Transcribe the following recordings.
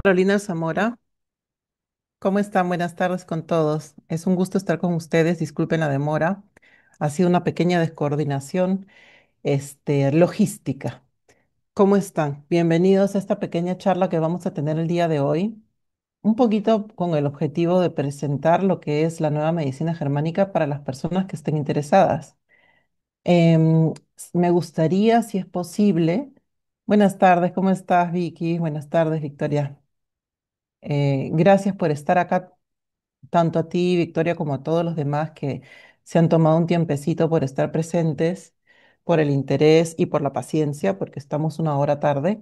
Carolina Zamora, ¿cómo están? Buenas tardes con todos. Es un gusto estar con ustedes. Disculpen la demora. Ha sido una pequeña descoordinación, logística. ¿Cómo están? Bienvenidos a esta pequeña charla que vamos a tener el día de hoy, un poquito con el objetivo de presentar lo que es la nueva medicina germánica para las personas que estén interesadas. Me gustaría, si es posible, buenas tardes, ¿cómo estás, Vicky? Buenas tardes, Victoria. Gracias por estar acá, tanto a ti, Victoria, como a todos los demás que se han tomado un tiempecito por estar presentes, por el interés y por la paciencia, porque estamos una hora tarde.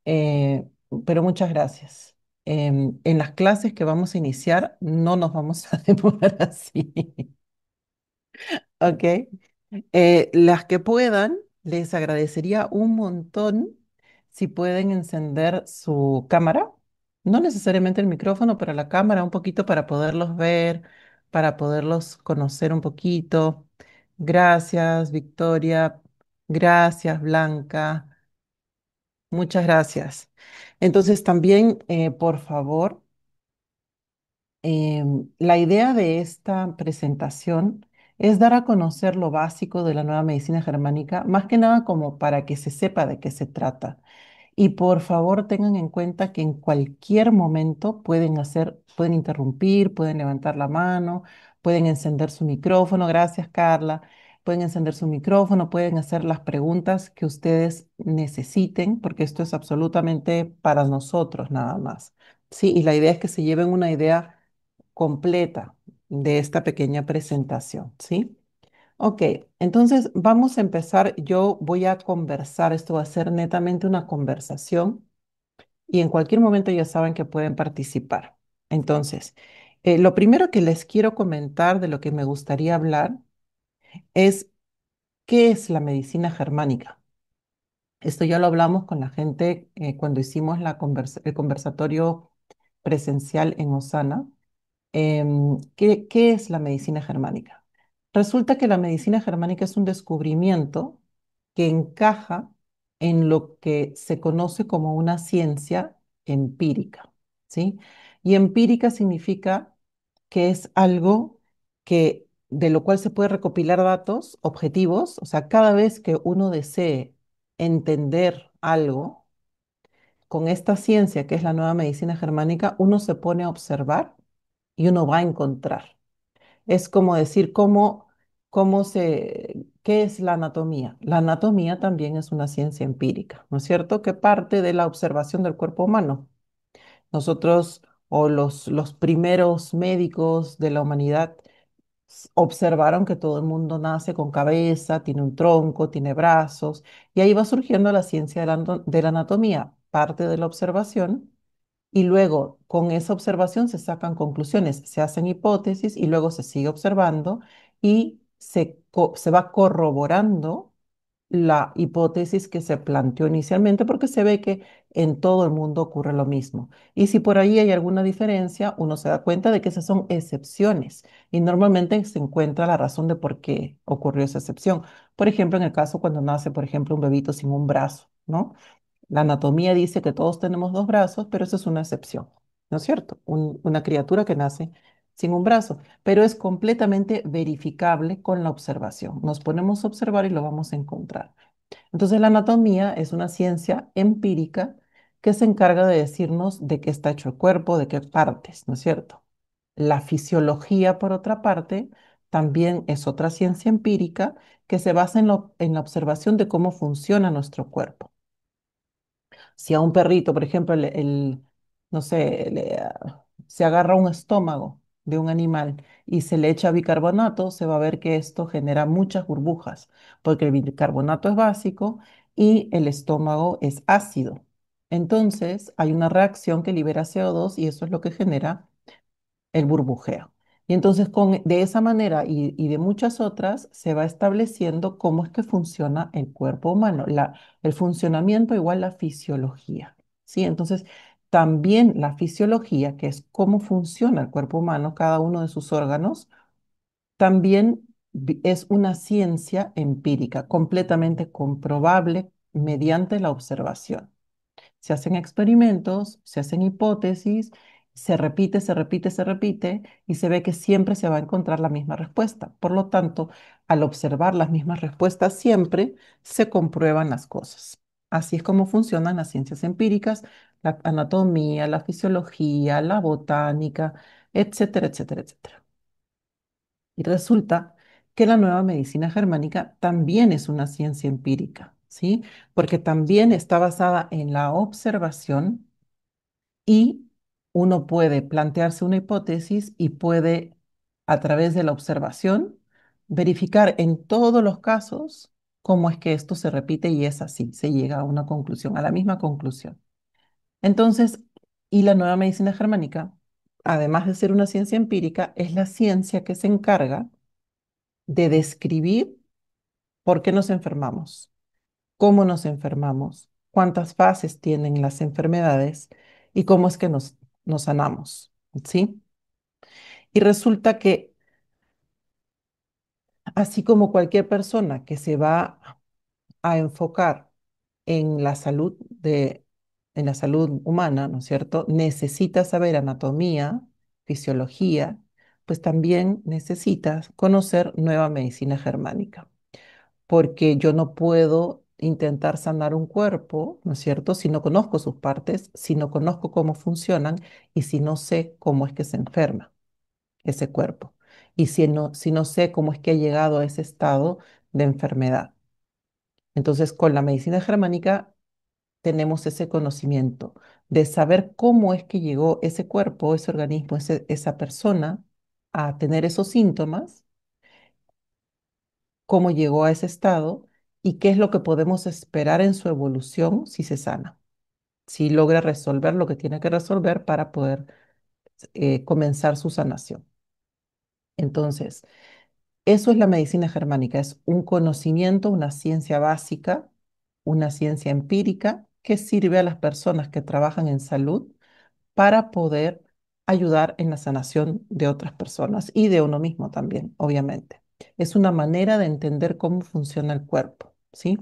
Eh, pero muchas gracias. En las clases que vamos a iniciar no nos vamos a demorar así. ¿Ok? Las que puedan, les agradecería un montón si pueden encender su cámara, no necesariamente el micrófono, pero la cámara un poquito para poderlos ver, para poderlos conocer un poquito. Gracias, Victoria. Gracias, Blanca. Muchas gracias. Entonces, también, por favor, la idea de esta presentación es dar a conocer lo básico de la nueva medicina germánica, más que nada como para que se sepa de qué se trata. Y por favor tengan en cuenta que en cualquier momento pueden interrumpir, pueden levantar la mano, pueden encender su micrófono. Gracias, Carla. Pueden encender su micrófono, pueden hacer las preguntas que ustedes necesiten, porque esto es absolutamente para nosotros nada más. Sí, y la idea es que se lleven una idea completa de esta pequeña presentación, ¿sí? Ok, entonces vamos a empezar. Yo voy a conversar, esto va a ser netamente una conversación y en cualquier momento ya saben que pueden participar. Entonces, lo primero que les quiero comentar de lo que me gustaría hablar es qué es la medicina germánica. Esto ya lo hablamos con la gente cuando hicimos el conversatorio presencial en Osana. ¿Qué es la medicina germánica? Resulta que la medicina germánica es un descubrimiento que encaja en lo que se conoce como una ciencia empírica, ¿sí? Y empírica significa que es algo de lo cual se puede recopilar datos objetivos, o sea, cada vez que uno desee entender algo, con esta ciencia que es la nueva medicina germánica, uno se pone a observar y uno va a encontrar. Es como decir ¿qué es la anatomía? La anatomía también es una ciencia empírica, ¿no es cierto? Que parte de la observación del cuerpo humano. Nosotros o los primeros médicos de la humanidad observaron que todo el mundo nace con cabeza, tiene un tronco, tiene brazos, y ahí va surgiendo la ciencia de la anatomía, parte de la observación y luego, con esa observación se sacan conclusiones, se hacen hipótesis y luego se sigue observando y se va corroborando la hipótesis que se planteó inicialmente porque se ve que en todo el mundo ocurre lo mismo. Y si por ahí hay alguna diferencia, uno se da cuenta de que esas son excepciones y normalmente se encuentra la razón de por qué ocurrió esa excepción. Por ejemplo, en el caso cuando nace, por ejemplo, un bebito sin un brazo, ¿no? La anatomía dice que todos tenemos dos brazos, pero eso es una excepción, ¿no es cierto? Una criatura que nace sin un brazo, pero es completamente verificable con la observación. Nos ponemos a observar y lo vamos a encontrar. Entonces, la anatomía es una ciencia empírica que se encarga de decirnos de qué está hecho el cuerpo, de qué partes, ¿no es cierto? La fisiología, por otra parte, también es otra ciencia empírica que se basa en la observación de cómo funciona nuestro cuerpo. Si a un perrito, por ejemplo, no sé, se agarra un estómago de un animal y se le echa bicarbonato, se va a ver que esto genera muchas burbujas, porque el bicarbonato es básico y el estómago es ácido. Entonces, hay una reacción que libera CO2 y eso es lo que genera el burbujeo. Y entonces de esa manera y de muchas otras se va estableciendo cómo es que funciona el cuerpo humano, el funcionamiento igual la fisiología, ¿sí? Entonces, también la fisiología, que es cómo funciona el cuerpo humano, cada uno de sus órganos, también es una ciencia empírica, completamente comprobable mediante la observación. se hacen experimentos, se hacen hipótesis, se repite, se repite, se repite y se ve que siempre se va a encontrar la misma respuesta. Por lo tanto, al observar las mismas respuestas siempre, se comprueban las cosas. Así es como funcionan las ciencias empíricas, la anatomía, la fisiología, la botánica, etcétera, etcétera, etcétera. Y resulta que la nueva medicina germánica también es una ciencia empírica, ¿sí? Porque también está basada en la observación y uno puede plantearse una hipótesis y puede, a través de la observación, verificar en todos los casos cómo es que esto se repite y es así, se llega a una conclusión, a la misma conclusión. Entonces, y la nueva medicina germánica, además de ser una ciencia empírica, es la ciencia que se encarga de describir por qué nos enfermamos, cómo nos enfermamos, cuántas fases tienen las enfermedades y cómo es que nos sanamos, ¿sí? Y resulta que así como cualquier persona que se va a enfocar en la salud en la salud humana, ¿no es cierto? Necesita saber anatomía, fisiología, pues también necesitas conocer nueva medicina germánica, porque yo no puedo intentar sanar un cuerpo, ¿no es cierto? Si no conozco sus partes, si no conozco cómo funcionan y si no sé cómo es que se enferma ese cuerpo y si no sé cómo es que ha llegado a ese estado de enfermedad. Entonces, con la medicina germánica tenemos ese conocimiento de saber cómo es que llegó ese cuerpo, ese organismo, esa persona a tener esos síntomas, cómo llegó a ese estado y qué es lo que podemos esperar en su evolución si se sana, si logra resolver lo que tiene que resolver para poder comenzar su sanación. Entonces, eso es la medicina germánica, es un conocimiento, una ciencia básica, una ciencia empírica que sirve a las personas que trabajan en salud para poder ayudar en la sanación de otras personas y de uno mismo también, obviamente. Es una manera de entender cómo funciona el cuerpo, ¿sí?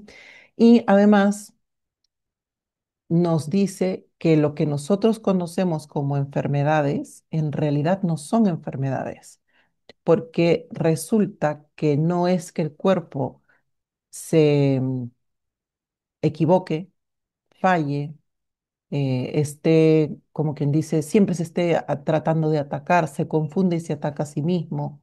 Y además nos dice que lo que nosotros conocemos como enfermedades en realidad no son enfermedades, porque resulta que no es que el cuerpo se equivoque, falle, esté, como quien dice, siempre se esté tratando de atacar, se confunde y se ataca a sí mismo,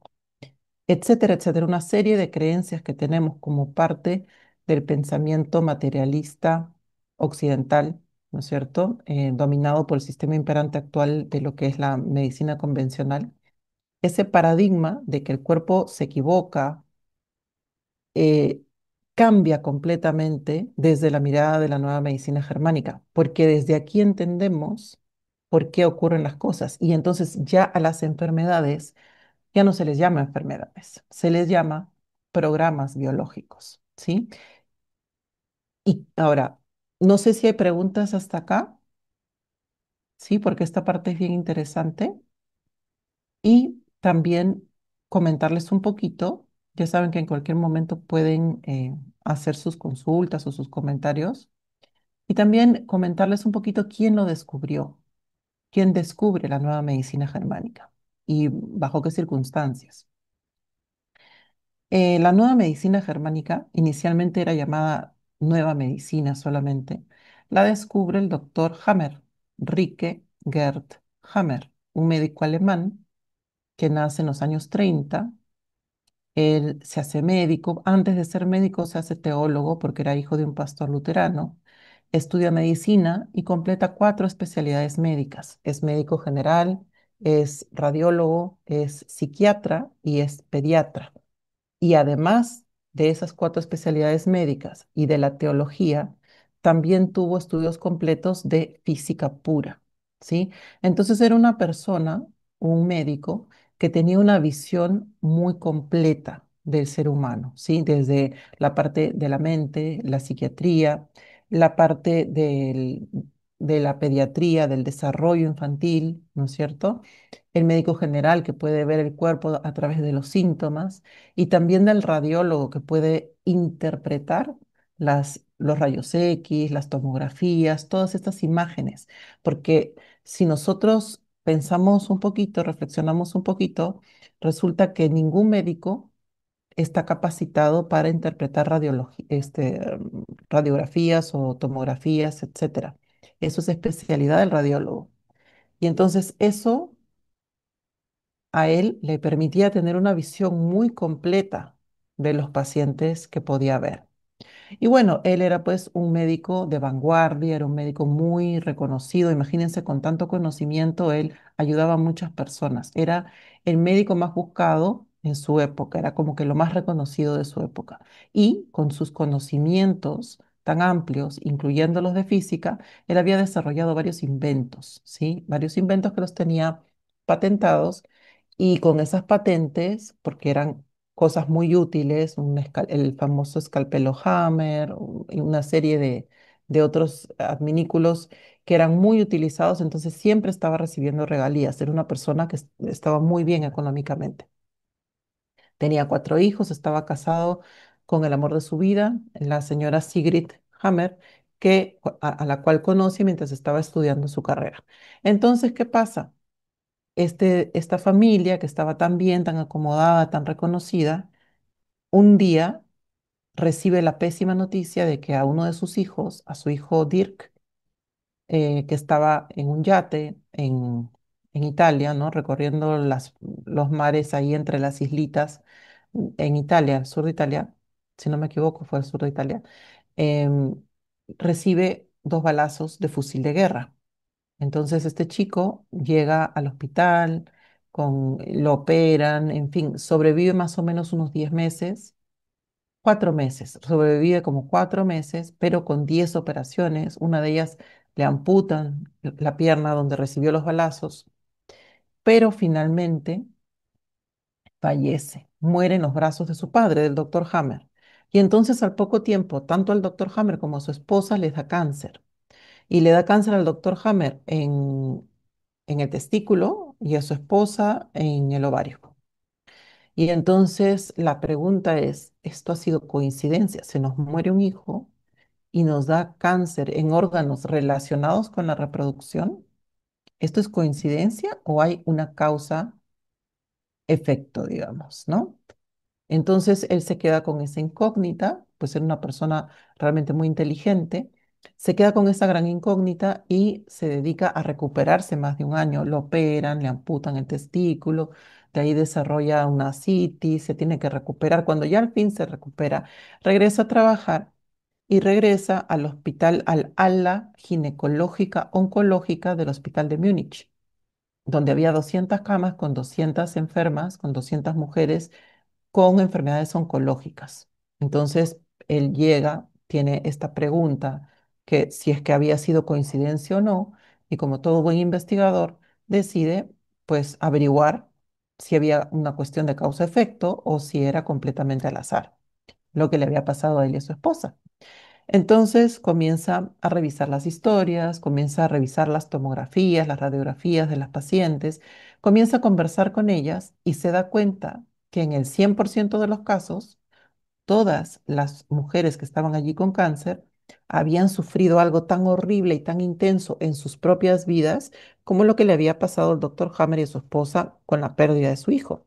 etcétera, etcétera. Una serie de creencias que tenemos como parte del pensamiento materialista occidental, ¿no es cierto? Dominado por el sistema imperante actual de lo que es la medicina convencional. Ese paradigma de que el cuerpo se equivoca, eh, cambia completamente desde la mirada de la nueva medicina germánica, porque desde aquí entendemos por qué ocurren las cosas. Y entonces ya a las enfermedades ya no se les llama enfermedades, se les llama programas biológicos, ¿sí? Y ahora, no sé si hay preguntas hasta acá, ¿sí? Porque esta parte es bien interesante. Y también comentarles un poquito, ya saben que en cualquier momento pueden hacer sus consultas o sus comentarios. Y también comentarles un poquito quién lo descubrió, quién descubre la nueva medicina germánica y bajo qué circunstancias. La nueva medicina germánica inicialmente era llamada nueva medicina solamente. La descubre el doctor Hammer, Rike Gerd Hammer, un médico alemán que nace en los años 30. Él se hace médico. Antes de ser médico se hace teólogo porque era hijo de un pastor luterano. Estudia medicina y completa 4 especialidades médicas. Es médico general, es radiólogo, es psiquiatra y es pediatra. Y además de esas 4 especialidades médicas y de la teología, también tuvo estudios completos de física pura, ¿sí? Entonces era una persona, un médico, que tenía una visión muy completa del ser humano, ¿sí? Desde la parte de la mente, la psiquiatría, la parte de la pediatría, del desarrollo infantil, ¿no es cierto? El médico general que puede ver el cuerpo a través de los síntomas y también del radiólogo que puede interpretar las los rayos X, las tomografías, todas estas imágenes, porque si nosotros pensamos un poquito, reflexionamos un poquito, resulta que ningún médico está capacitado para interpretar radiografías o tomografías, etcétera. Eso es especialidad del radiólogo. Y entonces eso a él le permitía tener una visión muy completa de los pacientes que podía ver. Y bueno, él era pues un médico de vanguardia, era un médico muy reconocido. Imagínense, con tanto conocimiento, él ayudaba a muchas personas. Era el médico más buscado en su época, era como que lo más reconocido de su época. Y con sus conocimientos tan amplios, incluyendo los de física, él había desarrollado varios inventos, ¿sí? Varios inventos que los tenía patentados y con esas patentes, porque eran cosas muy útiles, el famoso escalpelo Hammer, y una serie de otros adminículos que eran muy utilizados, entonces siempre estaba recibiendo regalías. Era una persona que estaba muy bien económicamente. Tenía cuatro hijos, estaba casado con el amor de su vida, la señora Sigrid Hammer, a la cual conoce mientras estaba estudiando su carrera. Entonces, ¿qué pasa? Esta familia que estaba tan bien, tan acomodada, tan reconocida, un día recibe la pésima noticia de que a uno de sus hijos, a su hijo Dirk, que estaba en un yate en Italia, ¿no? Recorriendo los mares ahí entre las islitas en Italia, al sur de Italia, si no me equivoco, fue al sur de Italia, em, recibe dos balazos de fusil de guerra. Entonces este chico llega al hospital, lo operan, en fin, sobrevive más o menos unos 10 meses, 4 meses, sobrevive como 4 meses, pero con 10 operaciones. Una de ellas le amputan la pierna donde recibió los balazos, pero finalmente fallece, muere en los brazos de su padre, del doctor Hammer. Y entonces al poco tiempo, tanto al doctor Hammer como a su esposa les da cáncer. Y le da cáncer al doctor Hammer en el testículo y a su esposa en el ovario. Y entonces la pregunta es, ¿esto ha sido coincidencia? Se nos muere un hijo y nos da cáncer en órganos relacionados con la reproducción. ¿Esto es coincidencia o hay una causa-efecto, digamos, ¿no? Entonces él se queda con esa incógnita, pues era una persona realmente muy inteligente, se queda con esa gran incógnita y se dedica a recuperarse más de un año. Lo operan, le amputan el testículo, de ahí desarrolla una citis, se tiene que recuperar. Cuando ya al fin se recupera, regresa a trabajar y regresa al hospital, al ala ginecológica oncológica del Hospital de Múnich, donde había 200 camas con 200 enfermas, con 200 mujeres con enfermedades oncológicas. Entonces, él llega, tiene esta pregunta, que si es que había sido coincidencia o no, y como todo buen investigador, decide pues averiguar si había una cuestión de causa-efecto o si era completamente al azar, lo que le había pasado a él y a su esposa. Entonces comienza a revisar las historias, comienza a revisar las tomografías, las radiografías de las pacientes, comienza a conversar con ellas y se da cuenta que en el 100% de los casos, todas las mujeres que estaban allí con cáncer habían sufrido algo tan horrible y tan intenso en sus propias vidas como lo que le había pasado al doctor Hammer y a su esposa con la pérdida de su hijo.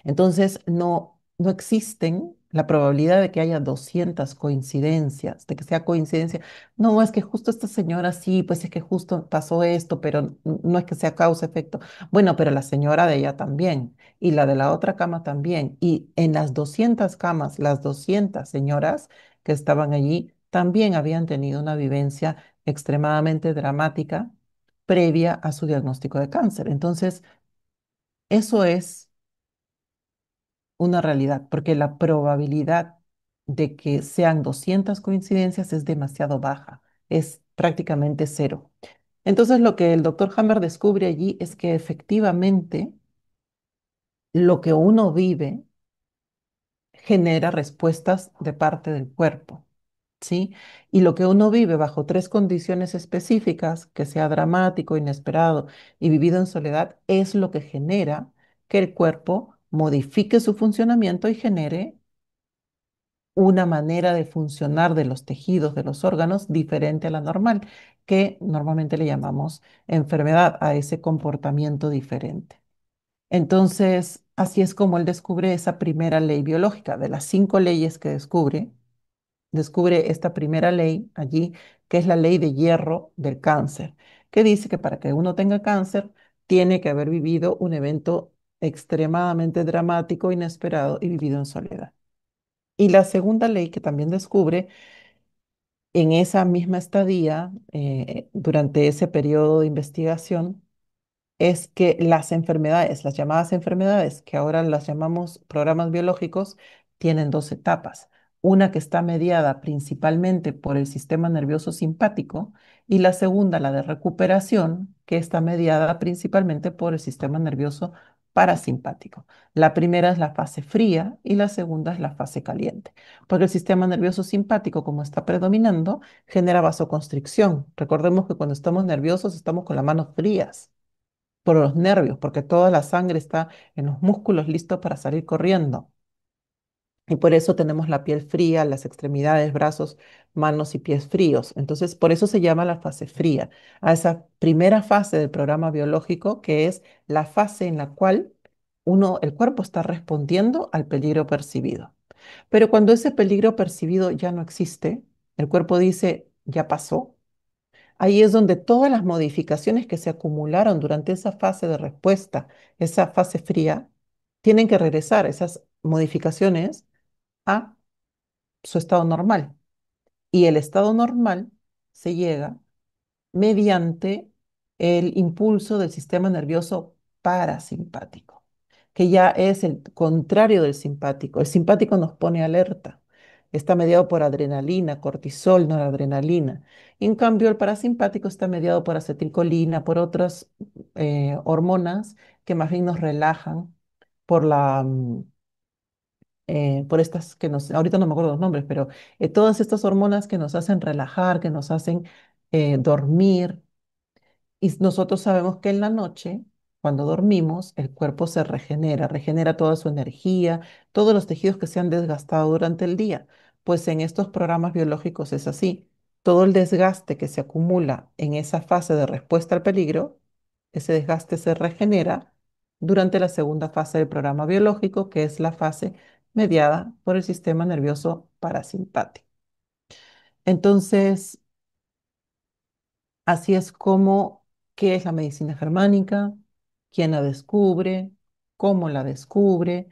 Entonces, no existen la probabilidad de que haya 200 coincidencias, de que sea coincidencia. No, es que justo esta señora sí, pues es que justo pasó esto, pero no es que sea causa-efecto. Bueno, pero la señora de ella también, y la de la otra cama también. Y en las 200 camas, las 200 señoras que estaban allí también habían tenido una vivencia extremadamente dramática previa a su diagnóstico de cáncer. Entonces, eso es una realidad, porque la probabilidad de que sean 200 coincidencias es demasiado baja, es prácticamente cero. Entonces, lo que el doctor Hammer descubre allí es que efectivamente lo que uno vive genera respuestas de parte del cuerpo, ¿sí? Y lo que uno vive bajo tres condiciones específicas, que sea dramático, inesperado y vivido en soledad, es lo que genera que el cuerpo modifique su funcionamiento y genere una manera de funcionar de los tejidos, de los órganos, diferente a la normal, que normalmente le llamamos enfermedad, a ese comportamiento diferente. Entonces, así es como él descubre esa primera ley biológica. De las 5 leyes que descubre esta primera ley allí, que es la ley de hierro del cáncer, que dice que para que uno tenga cáncer, tiene que haber vivido un evento extremadamente dramático, inesperado y vivido en soledad. Y la segunda ley que también descubre en esa misma estadía, durante ese periodo de investigación, es que las enfermedades, las llamadas enfermedades, que ahora las llamamos programas biológicos, tienen 2 etapas. Una que está mediada principalmente por el sistema nervioso simpático y la segunda, la de recuperación, que está mediada principalmente por el sistema nervioso parasimpático. La primera es la fase fría y la segunda es la fase caliente, porque el sistema nervioso simpático, como está predominando, genera vasoconstricción. Recordemos que cuando estamos nerviosos estamos con las manos frías por los nervios, porque toda la sangre está en los músculos listos para salir corriendo. Y por eso tenemos la piel fría, las extremidades, brazos, manos y pies fríos. Entonces, por eso se llama la fase fría, a esa primera fase del programa biológico, que es la fase en la cual el cuerpo está respondiendo al peligro percibido. Pero cuando ese peligro percibido ya no existe, el cuerpo dice, ya pasó. Ahí es donde todas las modificaciones que se acumularon durante esa fase de respuesta, esa fase fría, tienen que regresar esas modificaciones a su estado normal. Y el estado normal se llega mediante el impulso del sistema nervioso parasimpático, que ya es el contrario del simpático. El simpático nos pone alerta. Está mediado por adrenalina, cortisol, noradrenalina. En cambio, el parasimpático está mediado por acetilcolina, por otras hormonas que más bien nos relajan por por estas ahorita no me acuerdo los nombres, pero todas estas hormonas que nos hacen relajar, que nos hacen dormir, y nosotros sabemos que en la noche, cuando dormimos, el cuerpo se regenera, regenera toda su energía, todos los tejidos que se han desgastado durante el día. Pues en estos programas biológicos es así. Todo el desgaste que se acumula en esa fase de respuesta al peligro, ese desgaste se regenera durante la segunda fase del programa biológico, que es la fase mediada por el sistema nervioso parasimpático. Entonces, así es como, ¿qué es la medicina germánica? ¿Quién la descubre? ¿Cómo la descubre?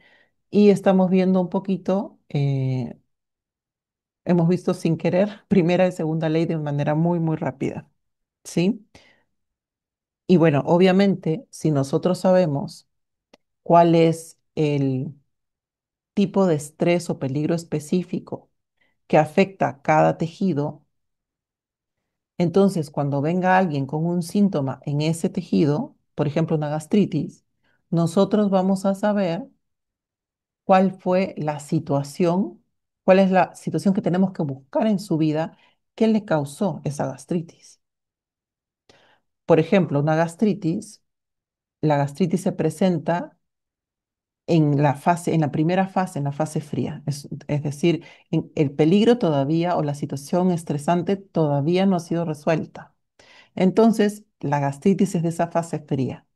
Y estamos viendo un poquito, hemos visto sin querer primera y segunda ley de manera muy, muy rápida, ¿sí? Y bueno, obviamente, si nosotros sabemos cuál es el tipo de estrés o peligro específico que afecta a cada tejido, entonces, cuando venga alguien con un síntoma en ese tejido, por ejemplo, una gastritis, nosotros vamos a saber cuál fue la situación, cuál es la situación que tenemos que buscar en su vida que le causó esa gastritis. Por ejemplo, una gastritis, la gastritis se presenta en la primera fase, en la fase fría. Es decir, el peligro todavía o la situación estresante todavía no ha sido resuelta. Entonces, la gastritis es de esa fase fría.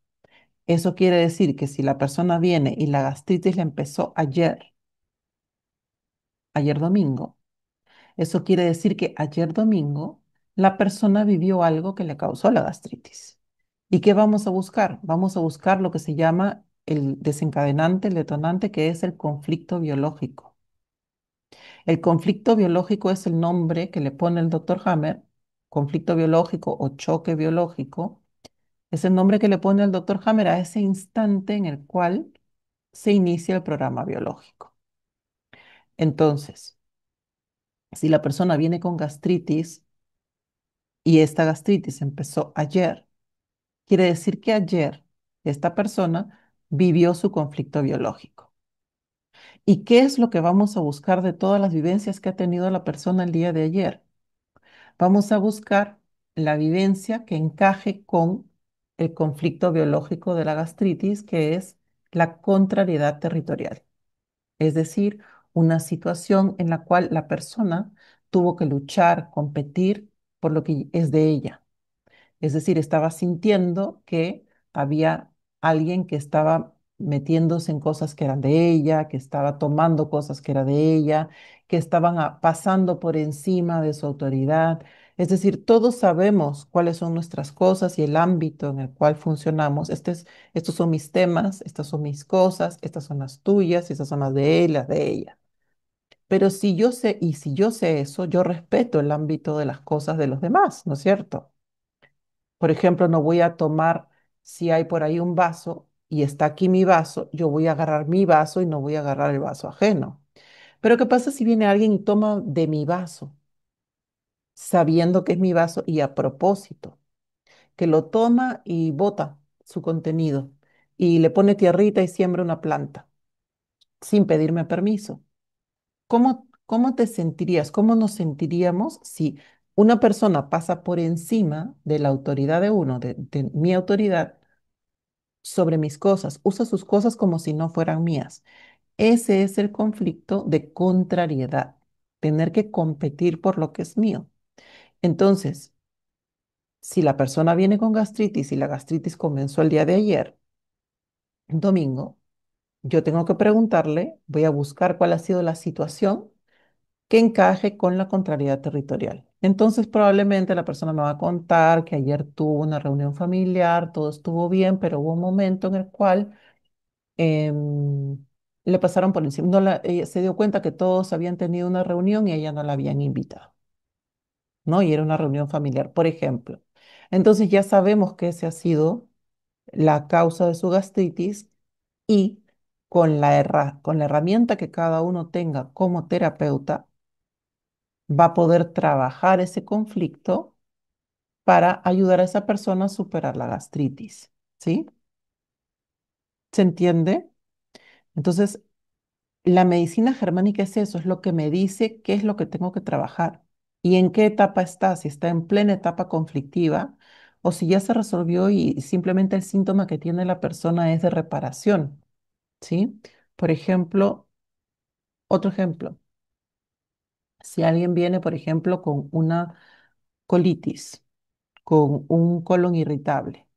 Eso quiere decir que si la persona viene y la gastritis le empezó ayer domingo, eso quiere decir que ayer domingo la persona vivió algo que le causó la gastritis. ¿Y qué vamos a buscar? Vamos a buscar lo que se llama el desencadenante, el detonante, que es el conflicto biológico. El conflicto biológico es el nombre que le pone el doctor Hammer, conflicto biológico o choque biológico. Es el nombre que le pone el doctor Hammer a ese instante en el cual se inicia el programa biológico. Entonces, si la persona viene con gastritis y esta gastritis empezó ayer, quiere decir que ayer esta persona vivió su conflicto biológico. ¿Y qué es lo que vamos a buscar de todas las vivencias que ha tenido la persona el día de ayer? Vamos a buscar la vivencia que encaje con el conflicto biológico de la gastritis, que es la contrariedad territorial. Es decir, una situación en la cual la persona tuvo que luchar, competir por lo que es de ella. Es decir, estaba sintiendo que había alguien que estaba metiéndose en cosas que eran de ella, que estaba tomando cosas que eran de ella, que estaban pasando por encima de su autoridad. Es decir, todos sabemos cuáles son nuestras cosas y el ámbito en el cual funcionamos. Estos son mis temas, estas son mis cosas, estas son las tuyas, estas son las de él, las de ella. Pero si yo sé, y si yo sé eso, yo respeto el ámbito de las cosas de los demás, ¿no es cierto? Por ejemplo, no voy a tomar, si hay por ahí un vaso y está aquí mi vaso, yo voy a agarrar mi vaso y no voy a agarrar el vaso ajeno. Pero ¿qué pasa si viene alguien y toma de mi vaso, sabiendo que es mi vaso y a propósito, que lo toma y bota su contenido y le pone tierrita y siembra una planta sin pedirme permiso? ¿Cómo te sentirías? ¿Cómo nos sentiríamos si una persona pasa por encima de la autoridad de uno, de mi autoridad, sobre mis cosas, usa sus cosas como si no fueran mías? Ese es el conflicto de contrariedad, tener que competir por lo que es mío. Entonces, si la persona viene con gastritis y la gastritis comenzó el día de ayer, domingo, yo tengo que preguntarle, voy a buscar cuál ha sido la situación que encaje con la contrariedad territorial. Entonces, probablemente la persona me va a contar que ayer tuvo una reunión familiar, todo estuvo bien, pero hubo un momento en el cual em, le pasaron por encima. Ella se dio cuenta que todos habían tenido una reunión y a ella no la habían invitado, ¿no? Y era una reunión familiar, por ejemplo. Entonces ya sabemos que ese ha sido la causa de su gastritis y con la herramienta que cada uno tenga como terapeuta, va a poder trabajar ese conflicto para ayudar a esa persona a superar la gastritis, ¿sí? ¿Se entiende? Entonces, la medicina germánica es eso, es lo que me dice qué es lo que tengo que trabajar y en qué etapa está, si está en plena etapa conflictiva o si ya se resolvió y simplemente el síntoma que tiene la persona es de reparación, ¿sí? Por ejemplo, otro ejemplo, si alguien viene, por ejemplo, con una colitis, con un colon irritable,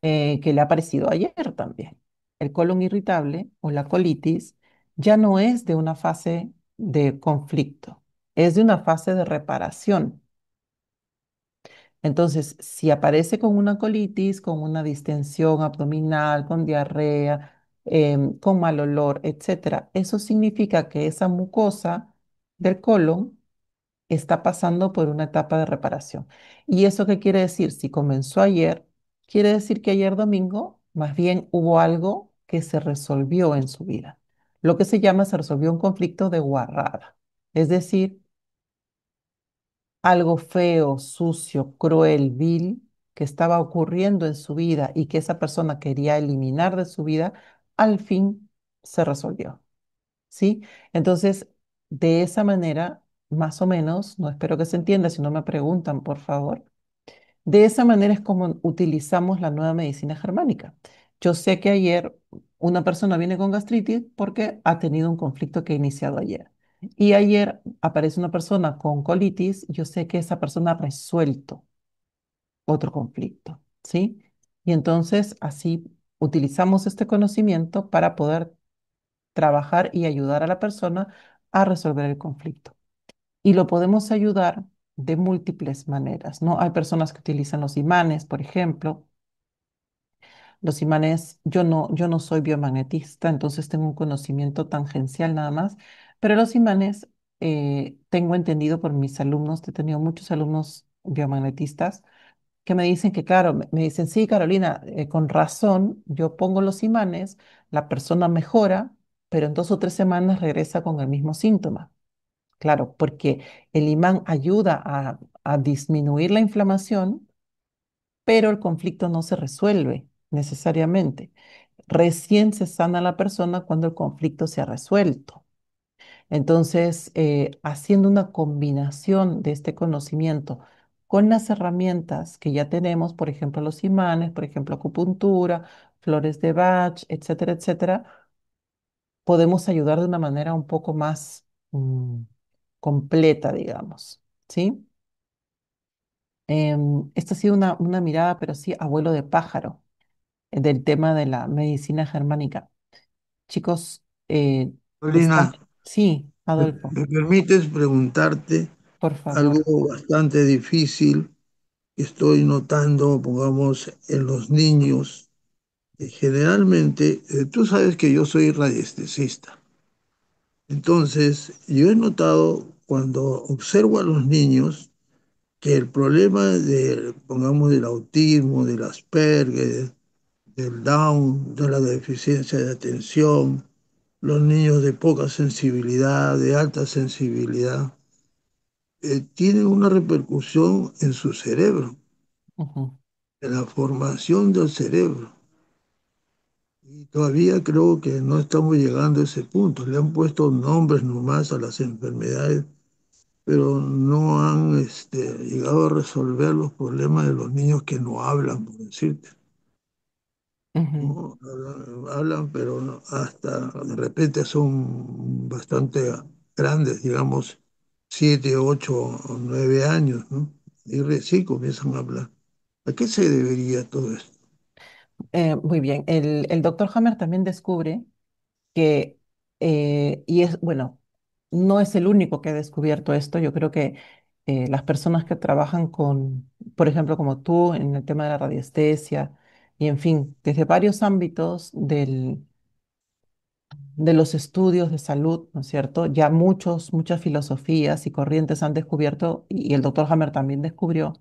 que le ha aparecido ayer también. El colon irritable o la colitis ya no es de una fase de conflicto, es de una fase de reparación. Entonces, si aparece con una colitis, con una distensión abdominal, con diarrea, con mal olor, etcétera, eso significa que esa mucosa del colon está pasando por una etapa de reparación. ¿Y eso qué quiere decir? Si comenzó ayer, quiere decir que ayer domingo más bien hubo algo que se resolvió en su vida. Lo que se resolvió un conflicto de guarrada. Es decir, algo feo, sucio, cruel, vil que estaba ocurriendo en su vida y que esa persona quería eliminar de su vida, al fin se resolvió. ¿Sí? Entonces, de esa manera, más o menos, no espero que se entienda, si no me preguntan, por favor, de esa manera es como utilizamos la nueva medicina germánica. Yo sé que ayer una persona viene con gastritis porque ha tenido un conflicto que ha iniciado ayer. Y ayer aparece una persona con colitis, yo sé que esa persona ha resuelto otro conflicto, ¿sí? Y entonces así utilizamos este conocimiento para poder trabajar y ayudar a la persona a resolver el conflicto. Y lo podemos ayudar de múltiples maneras, ¿no? Hay personas que utilizan los imanes, por ejemplo. Los imanes, yo no soy biomagnetista, entonces tengo un conocimiento tangencial nada más, pero los imanes, tengo entendido por mis alumnos, he tenido muchos alumnos biomagnetistas que me dicen que, claro, me dicen, sí, Carolina, con razón, yo pongo los imanes, la persona mejora, pero en 2 o 3 semanas regresa con el mismo síntoma. Claro, porque el imán ayuda a disminuir la inflamación, pero el conflicto no se resuelve necesariamente. Recién se sana la persona cuando el conflicto se ha resuelto. Entonces, haciendo una combinación de este conocimiento con las herramientas que ya tenemos, por ejemplo, los imanes, por ejemplo, acupuntura, flores de Bach, etcétera, etcétera, podemos ayudar de una manera un poco más completa, digamos, ¿sí? Esta ha sido una mirada, pero sí, abuelo de pájaro, del tema de la medicina germánica. Chicos, Paulina, está, sí, ¿me Adolfo, me permites preguntarte por algo favor. bastante difícil que estoy notando, pongamos, en los niños? Generalmente, tú sabes que yo soy radiestesista. Entonces, yo he notado cuando observo a los niños que el problema de, pongamos, del autismo, del Asperger, del Down, de la deficiencia de atención, los niños de poca sensibilidad, de alta sensibilidad, tienen una repercusión en su cerebro, Ujú, en la formación del cerebro. Y todavía creo que no estamos llegando a ese punto. Le han puesto nombres nomás a las enfermedades, pero no han llegado a resolver los problemas de los niños que no hablan, por decirte. ujú. ¿No? Hablan, pero hasta de repente son bastante grandes, digamos, 7, 8 o 9 años, ¿no? Y recién comienzan a hablar. ¿A qué se debería todo esto? Muy bien, el doctor Hammer también descubre que, y es, bueno, no es el único que ha descubierto esto. Yo creo que las personas que trabajan con, por ejemplo, como tú, en el tema de la radiestesia, y en fin, desde varios ámbitos de los estudios de salud, ¿no es cierto? Ya muchas filosofías y corrientes han descubierto, y el doctor Hammer también descubrió,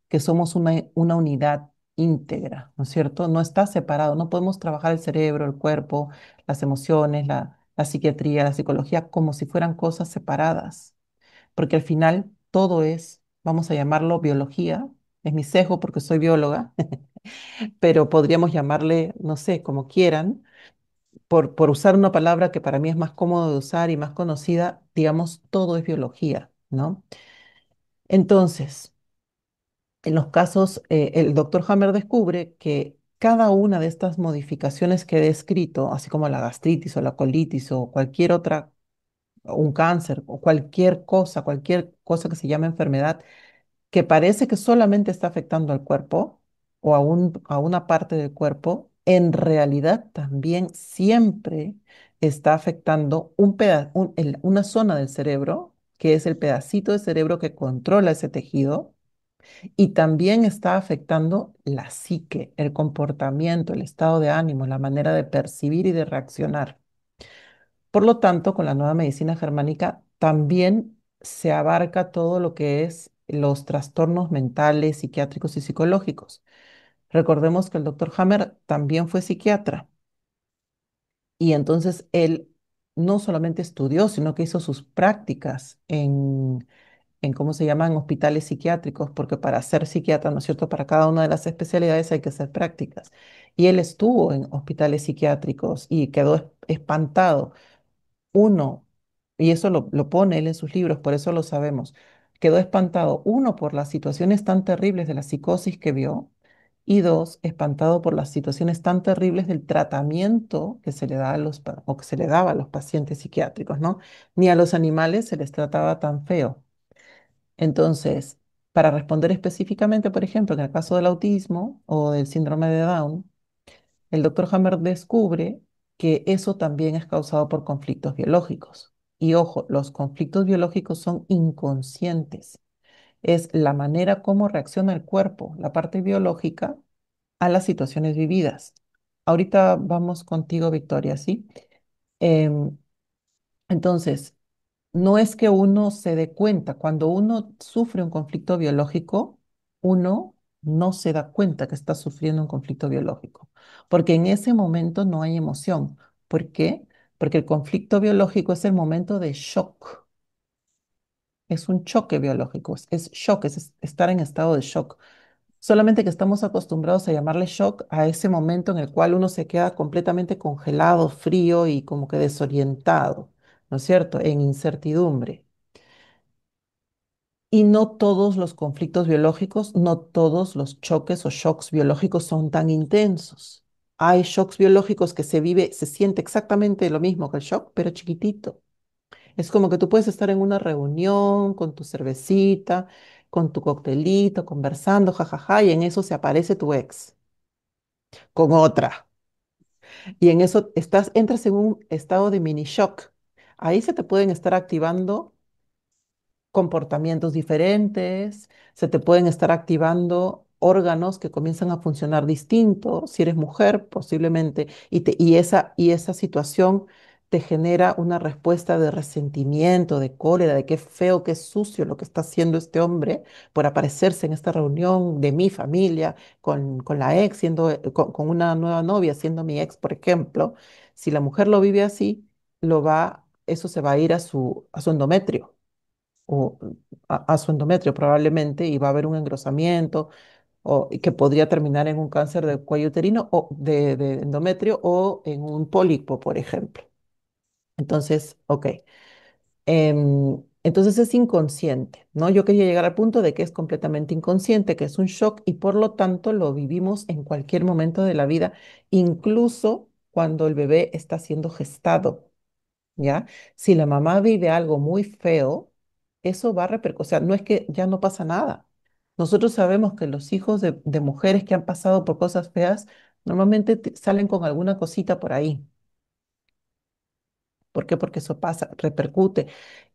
que somos una unidad íntegra, ¿no es cierto? No está separado, no podemos trabajar el cerebro, el cuerpo, las emociones, la psiquiatría, la psicología como si fueran cosas separadas, porque al final todo es, vamos a llamarlo biología, es mi sesgo porque soy bióloga, pero podríamos llamarle, no sé, como quieran por usar una palabra que para mí es más cómodo de usar y más conocida, digamos, todo es biología, ¿no? Entonces, en los casos, el doctor Hammer descubre que cada una de estas modificaciones que he descrito, así como la gastritis o la colitis o cualquier otra, o un cáncer o cualquier cosa que se llame enfermedad, que parece que solamente está afectando al cuerpo o a una parte del cuerpo, en realidad también siempre está afectando una zona del cerebro, que es el pedacito de cerebro que controla ese tejido, y también está afectando la psique, el comportamiento, el estado de ánimo, la manera de percibir y de reaccionar. Por lo tanto, con la nueva medicina germánica también se abarca todo lo que es los trastornos mentales, psiquiátricos y psicológicos. Recordemos que el doctor Hammer también fue psiquiatra y entonces él no solamente estudió, sino que hizo sus prácticas en ¿cómo se llaman? Hospitales psiquiátricos, porque para ser psiquiatra, ¿no es cierto? Para cada una de las especialidades hay que hacer prácticas. Y él estuvo en hospitales psiquiátricos y quedó espantado. Uno, y eso lo pone él en sus libros, por eso lo sabemos, quedó espantado, uno, por las situaciones tan terribles de la psicosis que vio, y dos, espantado por las situaciones tan terribles del tratamiento que se le da a o que se le daba a los pacientes psiquiátricos, ¿no? Ni a los animales se les trataba tan feo. Entonces, para responder específicamente, por ejemplo, en el caso del autismo o del síndrome de Down, el doctor Hammer descubre que eso también es causado por conflictos biológicos. Y ojo, los conflictos biológicos son inconscientes. Es la manera como reacciona el cuerpo, la parte biológica, a las situaciones vividas. Ahorita vamos contigo, Victoria, ¿sí? Em, entonces, no es que uno se dé cuenta, cuando uno sufre un conflicto biológico, uno no se da cuenta que está sufriendo un conflicto biológico, porque en ese momento no hay emoción. ¿Por qué? Porque el conflicto biológico es el momento de shock, es un choque biológico, es shock, es estar en estado de shock. Solamente que estamos acostumbrados a llamarle shock a ese momento en el cual uno se queda completamente congelado, frío y como que desorientado, ¿no es cierto? En incertidumbre. Y no todos los conflictos biológicos, no todos los choques o shocks biológicos son tan intensos. Hay shocks biológicos que se siente exactamente lo mismo que el shock, pero chiquitito. Es como que tú puedes estar en una reunión con tu cervecita, con tu coctelito, conversando, jajaja, y en eso se aparece tu ex con otra. Y en eso entras en un estado de mini shock. Ahí se te pueden estar activando comportamientos diferentes, se te pueden estar activando órganos que comienzan a funcionar distinto. Si eres mujer, posiblemente, y esa situación te genera una respuesta de resentimiento, de cólera, de qué feo, qué sucio lo que está haciendo este hombre por aparecerse en esta reunión de mi familia con la ex, con una nueva novia, siendo mi ex, por ejemplo. Si la mujer lo vive así, eso se va a ir a su endometrio o a su endometrio probablemente y va a haber un engrosamiento y que podría terminar en un cáncer de cuello uterino o de endometrio o en un pólipo, por ejemplo. Entonces, ok. Entonces es inconsciente, ¿no? Yo quería llegar al punto de que es completamente inconsciente, que es un shock y por lo tanto lo vivimos en cualquier momento de la vida, incluso cuando el bebé está siendo gestado. ¿Ya? Si la mamá vive algo muy feo, eso va a repercutir, o sea, no es que ya no pasa nada. Nosotros sabemos que los hijos de mujeres que han pasado por cosas feas normalmente salen con alguna cosita por ahí. ¿Por qué? Porque eso pasa, repercute.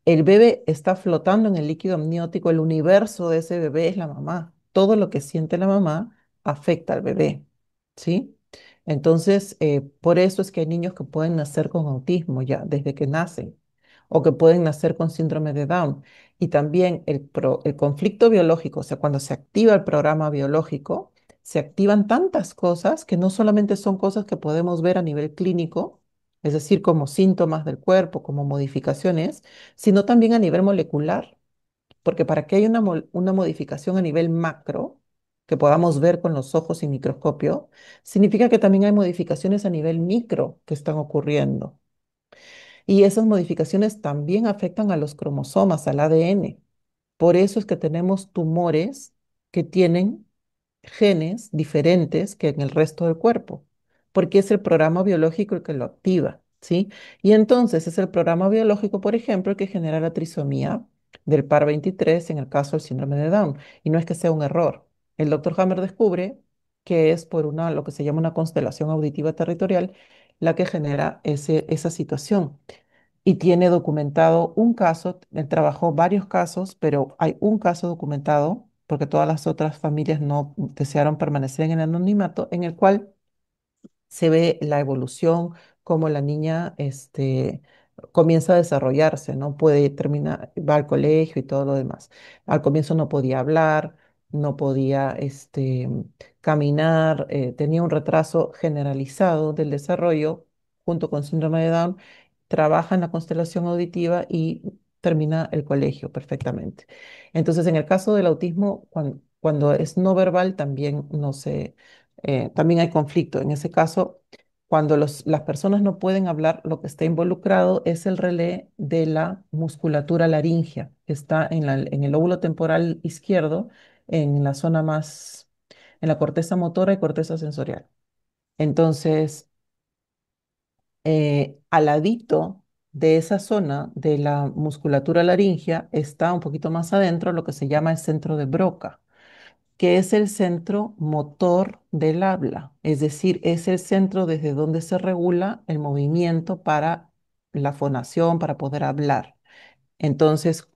El bebé está flotando en el líquido amniótico, el universo de ese bebé es la mamá. Todo lo que siente la mamá afecta al bebé, ¿sí? Entonces, por eso es que hay niños que pueden nacer con autismo ya desde que nacen o que pueden nacer con síndrome de Down. Y también el conflicto biológico, o sea, cuando se activa el programa biológico, se activan tantas cosas que no solamente son cosas que podemos ver a nivel clínico, es decir, como síntomas del cuerpo, como modificaciones, sino también a nivel molecular, porque para que haya una modificación a nivel macro, que podamos ver con los ojos sin microscopio, significa que también hay modificaciones a nivel micro que están ocurriendo. Y esas modificaciones también afectan a los cromosomas, al ADN. Por eso es que tenemos tumores que tienen genes diferentes que en el resto del cuerpo, porque es el programa biológico el que lo activa, ¿sí? Y entonces es el programa biológico, por ejemplo, el que genera la trisomía del par 23 en el caso del síndrome de Down. Y no es que sea un error. El doctor Hammer descubre que es por lo que se llama una constelación auditiva territorial la que genera esa situación y tiene documentado un caso, él trabajó varios casos, pero hay un caso documentado, porque todas las otras familias no desearon permanecer en el anonimato, en el cual se ve la evolución, cómo la niña comienza a desarrollarse, ¿no? Puede terminar, va al colegio y todo lo demás. Al comienzo no podía hablar, no podía caminar, tenía un retraso generalizado del desarrollo junto con síndrome de Down, trabaja en la constelación auditiva y termina el colegio perfectamente. Entonces, en el caso del autismo, cuando es no verbal, también no se también hay conflicto. En ese caso, cuando las personas no pueden hablar, lo que está involucrado es el relé de la musculatura laringea, que está en el lóbulo temporal izquierdo, en la zona más, en la corteza motora y corteza sensorial. Entonces, al ladito de esa zona de la musculatura laringea está un poquito más adentro lo que se llama el centro de Broca, que es el centro motor del habla, es decir, es el centro desde donde se regula el movimiento para la fonación, para poder hablar. Entonces,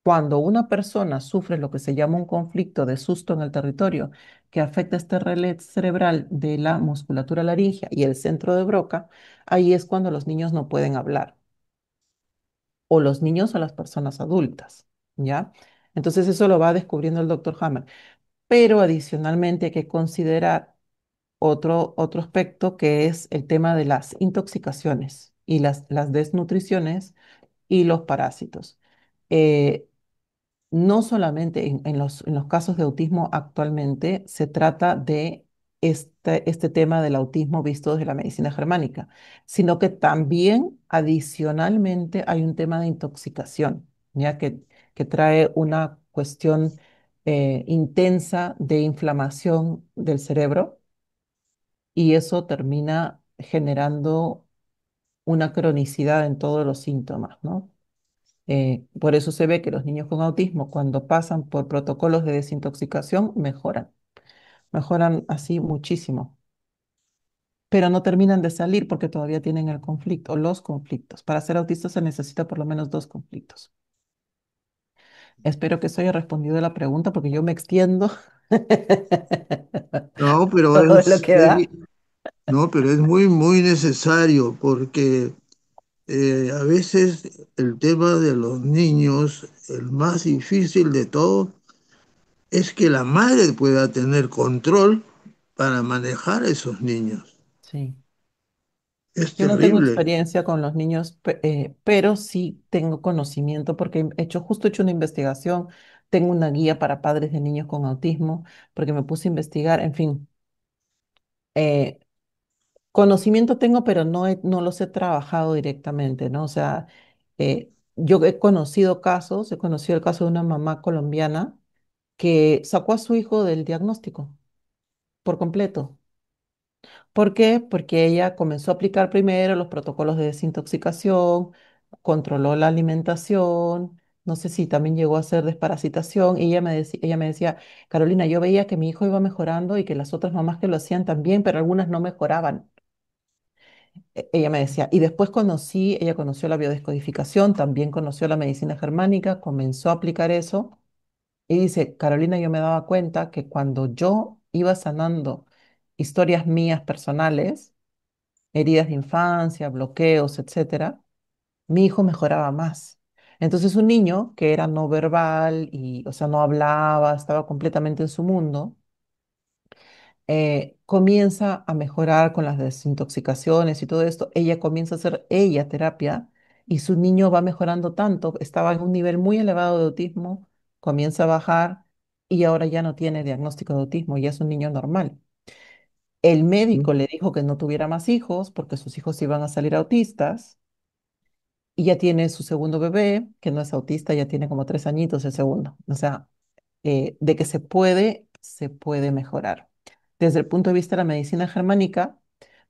cuando una persona sufre lo que se llama un conflicto de susto en el territorio, que afecta este relé cerebral de la musculatura laringea y el centro de Broca, ahí es cuando los niños no pueden hablar, o los niños o las personas adultas, ¿ya? Entonces, eso lo va descubriendo el doctor Hammer. Pero adicionalmente hay que considerar otro aspecto que es el tema de las intoxicaciones y las desnutriciones y los parásitos. Eh, no solamente en los casos de autismo actualmente se trata de este tema del autismo visto desde la medicina germánica, sino que también adicionalmente hay un tema de intoxicación, ya que trae una cuestión intensa de inflamación del cerebro y eso termina generando una cronicidad en todos los síntomas, ¿no? Por eso se ve que los niños con autismo, cuando pasan por protocolos de desintoxicación, mejoran así muchísimo, pero no terminan de salir porque todavía tienen el conflicto, o los conflictos. Para ser autista se necesita por lo menos dos conflictos. Espero que eso haya respondido a la pregunta porque yo me extiendo No, pero todo lo que da. no, pero es muy, muy necesario porque a veces el tema de los niños, el más difícil de todo, es que la madre pueda tener control para manejar a esos niños. Sí. Es Yo no tengo terrible. experiencia con los niños, pero sí tengo conocimiento porque justo he hecho una investigación. Tengo una guía para padres de niños con autismo porque me puse a investigar. En fin, eh, conocimiento tengo, pero no los he trabajado directamente, ¿no? O sea, yo he conocido el caso de una mamá colombiana que sacó a su hijo del diagnóstico por completo. ¿Por qué? Porque ella comenzó a aplicar primero los protocolos de desintoxicación, controló la alimentación, no sé si también llegó a hacer desparasitación, y ella me decía, Carolina, yo veía que mi hijo iba mejorando y que las otras mamás que lo hacían también, pero algunas no mejoraban. Ella me decía, y después ella conoció la biodescodificación, también conoció la medicina germánica, comenzó a aplicar eso, y dice, Carolina, yo me daba cuenta que cuando yo iba sanando historias mías personales, heridas de infancia, bloqueos, etcétera, mi hijo mejoraba más. Entonces un niño que era no verbal y, o sea, no hablaba, estaba completamente en su mundo, comienza a mejorar con las desintoxicaciones y todo esto. Ella comienza a hacer ella terapia y su niño va mejorando tanto, estaba en un nivel muy elevado de autismo, comienza a bajar y ahora ya no tiene diagnóstico de autismo, ya es un niño normal. El médico le dijo que no tuviera más hijos porque sus hijos iban a salir autistas y ya tiene su segundo bebé, que no es autista, ya tiene como 3 añitos el segundo. O sea, de que se puede mejorar. Desde el punto de vista de la medicina germánica,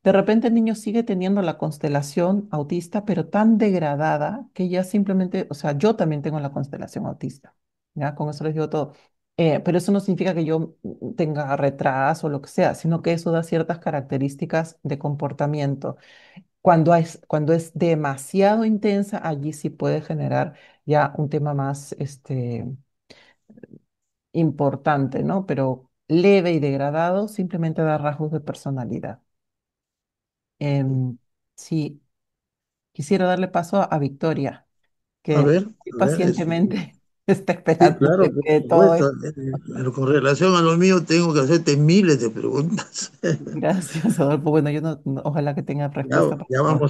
de repente el niño sigue teniendo la constelación autista, pero tan degradada que ya simplemente, o sea, yo también tengo la constelación autista, ¿ya? Con eso les digo todo. Pero eso no significa que yo tenga retraso o lo que sea, sino que eso da ciertas características de comportamiento. Cuando es demasiado intensa, allí sí puede generar ya un tema más importante, ¿no? Pero leve y degradado simplemente da rasgos de personalidad. Sí, quisiera darle paso a Victoria, que A ver, pacientemente está sí, esperando claro, que por quede todo supuesto. esto. Pero con relación a lo mío, tengo que hacerte miles de preguntas. Gracias, Adolfo. Bueno, yo ojalá que tenga Ya, respuesta para ya todo.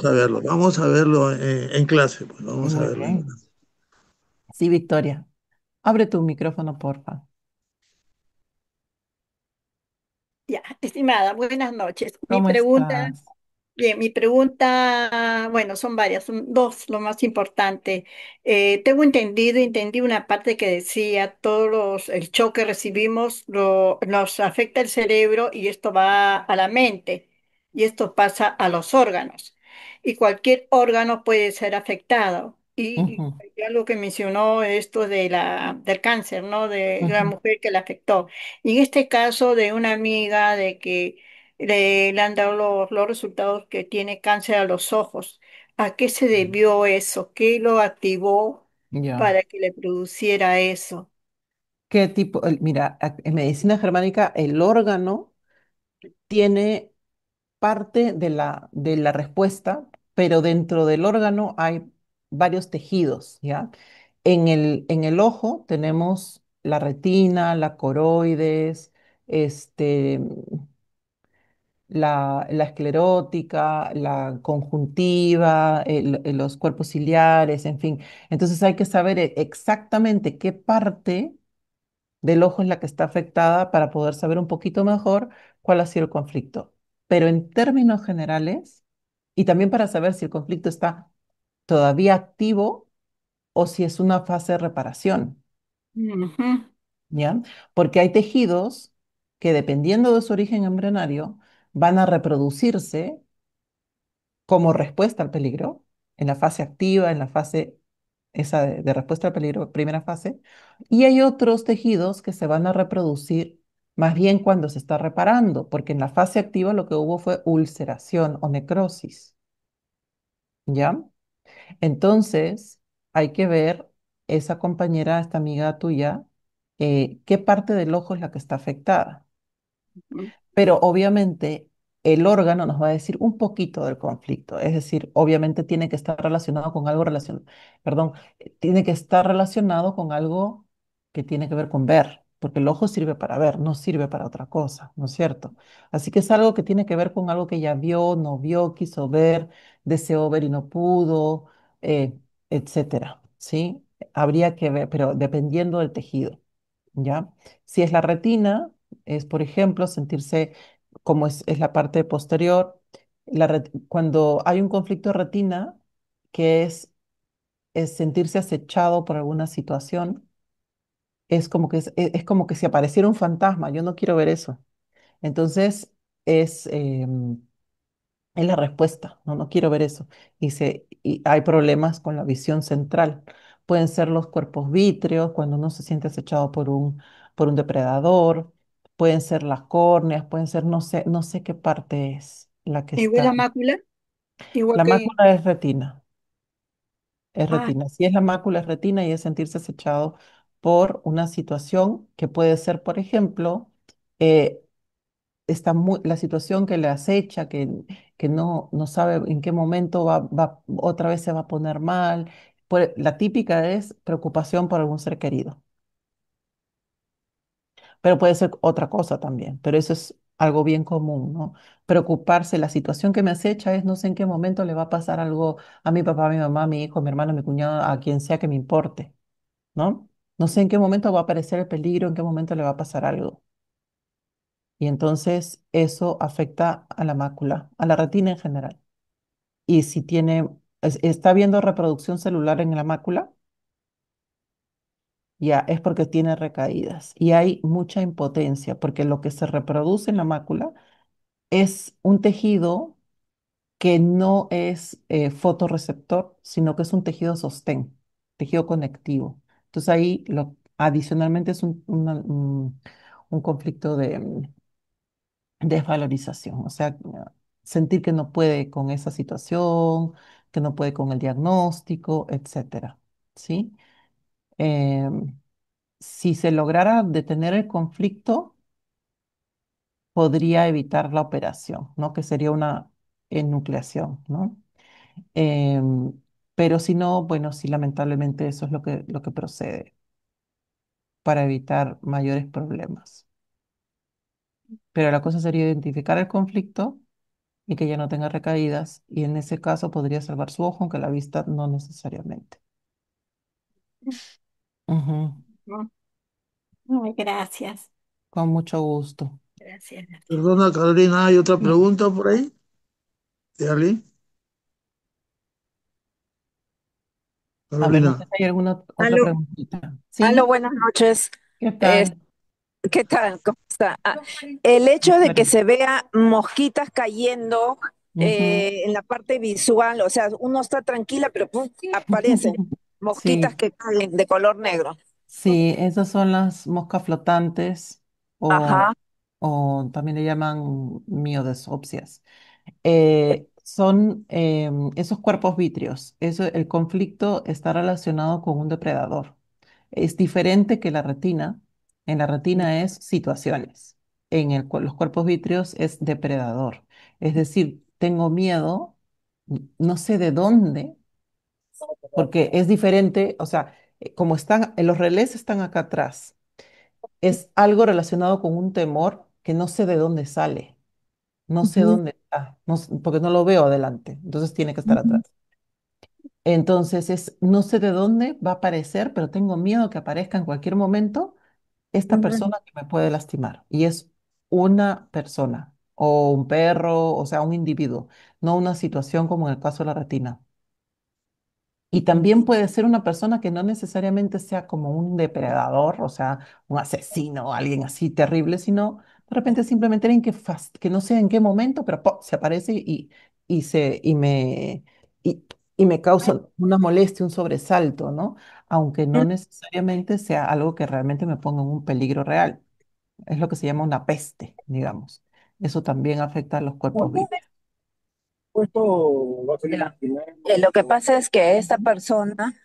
vamos a verlo en clase, pues vamos a Muy verlo en bien. clase. Sí, Victoria, abre tu micrófono, porfa. Ya, estimada, buenas noches. ¿Cómo estás? Bien, mi pregunta, bueno, son varias, son dos, lo más importante. Entendí una parte que decía, el shock que recibimos nos afecta el cerebro y esto va a la mente y esto pasa a los órganos y cualquier órgano puede ser afectado. Ujú, Y algo que mencionó esto del cáncer, ¿no? De una ujú, mujer que le afectó. Y en este caso de una amiga de que le han dado los resultados que tiene cáncer a los ojos. ¿A qué se debió eso? ¿Qué lo activó ya. para que le produciera eso? ¿Qué tipo? Mira, en medicina germánica el órgano tiene parte de la respuesta, pero dentro del órgano hay varios tejidos, ¿ya? En el ojo tenemos la retina, la coroides, este, la esclerótica, la conjuntiva, los cuerpos ciliares, en fin. Entonces hay que saber exactamente qué parte del ojo es la que está afectada para poder saber un poquito mejor cuál ha sido el conflicto. Pero en términos generales, y también para saber si el conflicto está todavía activo o si es una fase de reparación, Ujú. ¿ya? Porque hay tejidos que dependiendo de su origen embrionario, van a reproducirse como respuesta al peligro, en la fase activa, en la fase esa de respuesta al peligro, primera fase, y hay otros tejidos que se van a reproducir más bien cuando se está reparando, porque en la fase activa lo que hubo fue ulceración o necrosis, ¿ya? Entonces, hay que ver esa compañera, esta amiga tuya, qué parte del ojo es la que está afectada. Ujú. Pero obviamente el órgano nos va a decir un poquito del conflicto, es decir, obviamente tiene que estar relacionado con algo perdón, tiene que estar relacionado con algo que tiene que ver con ver, porque el ojo sirve para ver, no sirve para otra cosa, ¿no es cierto? Así que es algo que tiene que ver con algo que ella vio, no vio, quiso ver, deseó ver y no pudo, eh, etcétera, ¿sí? Habría que ver, pero dependiendo del tejido, ¿ya? Si es la retina, es, por ejemplo, sentirse, como es la parte posterior, cuando hay un conflicto de retina, que es sentirse acechado por alguna situación, es como que, es como que si apareciera un fantasma, yo no quiero ver eso. Entonces, es, es la respuesta, no, no quiero ver eso. Y hay problemas con la visión central. Pueden ser los cuerpos vítreos, cuando uno se siente acechado por un depredador, pueden ser las córneas, pueden ser, no sé qué parte es la que Igual está. la mácula, igual La que... mácula es retina, es Ah, retina. Si es la mácula es retina y es sentirse acechado por una situación que puede ser, por ejemplo, eh, la situación que le acecha, que no sabe en qué momento otra vez se va a poner mal. La típica es preocupación por algún ser querido, pero puede ser otra cosa también, pero eso es algo bien común, ¿no? Preocuparse, la situación que me acecha es no sé en qué momento le va a pasar algo a mi papá, a mi mamá, a mi hijo, a mi hermano, a mi cuñado, a quien sea que me importe, ¿no? No sé en qué momento va a aparecer el peligro, en qué momento le va a pasar algo. Y entonces eso afecta a la mácula, a la retina en general. Y si está viendo reproducción celular en la mácula, ya es porque tiene recaídas. Y hay mucha impotencia, porque lo que se reproduce en la mácula es un tejido que no es fotorreceptor, sino que es un tejido sostén, tejido conectivo. Entonces ahí adicionalmente es un conflicto de desvalorización, o sea, sentir que no puede con esa situación, que no puede con el diagnóstico, etcétera, ¿sí? Em, si se lograra detener el conflicto, podría evitar la operación, ¿no? Que sería una enucleación, ¿no? Em, pero si no, bueno, sí, lamentablemente eso es lo que procede para evitar mayores problemas. Pero la cosa sería identificar el conflicto y que ya no tenga recaídas, y en ese caso podría salvar su ojo, aunque la vista no necesariamente. Ujú. no. Ay, gracias. Con mucho gusto. Gracias, gracias. Perdona, Carolina, ¿hay otra Mm. pregunta por ahí? ¿De Ali? A ver, no sé Carolina. si hay alguna otra Aló, preguntita. aló, ¿Sí? buenas noches. ¿Qué Es- tal? ¿Qué tal? ¿Cómo está? El hecho de que Bueno, se vea mosquitas cayendo ujú. en la parte visual, o sea, uno está tranquila, pero ¡pum! Aparecen mosquitas Sí, que caen de color negro. sí, esas son las moscas flotantes o, Ajá. o también le llaman miodesopsias. Son esos cuerpos vítreos. El conflicto está relacionado con un depredador. Es diferente que la retina. En la retina es situaciones. Los cuerpos vítreos es depredador. Es decir, tengo miedo, no sé de dónde, porque es diferente. O sea, como están, los relés están acá atrás. Es algo relacionado con un temor que no sé de dónde sale. No sé Ujú, dónde está, porque no lo veo adelante, entonces tiene que estar ujú, atrás. Entonces no sé de dónde va a aparecer, pero tengo miedo que aparezca en cualquier momento esta ujú, persona que me puede lastimar. Y es una persona o un perro, o sea, un individuo, no una situación como en el caso de la retina. Y ujú. también puede ser una persona que no necesariamente sea como un depredador, o sea, un asesino o alguien así terrible, sino De repente simplemente alguien que no sé en qué momento, pero ¡pum! Se aparece y, se, y, y me causa una molestia, un sobresalto, ¿no? Aunque no necesariamente sea algo que realmente me ponga en un peligro real. Es lo que se llama una peste, digamos. Eso también afecta a los cuerpos vivos. Ya. Lo que pasa es que esta persona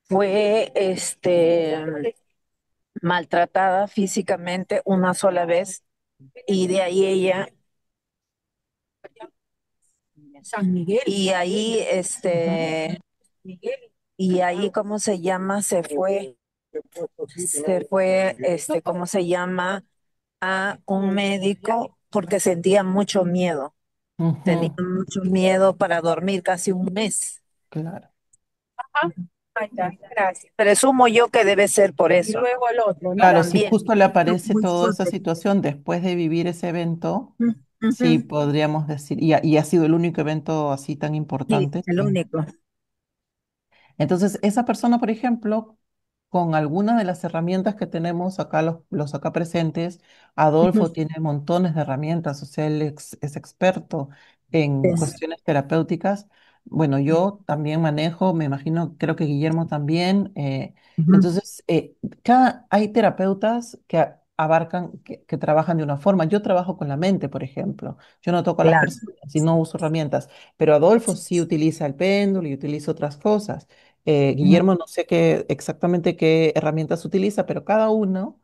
fue maltratada físicamente una sola vez y de ahí ella, y ahí, Ujú, y ahí, ¿cómo se llama? ¿Cómo se llama? A un médico porque sentía mucho miedo. Tenía ujú, mucho miedo para dormir casi un mes. claro. Ahí está, gracias. Presumo yo que debe ser por eso. Y luego el otro, ¿no? Claro, si También. justo le aparece Muy toda esa fuerte. situación después de vivir ese evento, sí Ujú. podríamos decir, y ha sido el único evento así tan Sí, importante. el único. Entonces, esa persona, por ejemplo, con alguna de las herramientas que tenemos acá, los acá presentes, Ujú. Adolfo tiene montones de herramientas, o sea, él es experto en Es- cuestiones terapéuticas. Bueno, yo también manejo, me imagino, creo que Guillermo también. Ujú. Entonces, hay terapeutas abarcan, que trabajan de una forma. Yo trabajo con la mente, por ejemplo. Yo no toco a las Claro, personas y no uso herramientas, pero Adolfo sí utiliza el péndulo y utiliza otras cosas. ujú, Guillermo, no sé exactamente qué herramientas utiliza, pero cada uno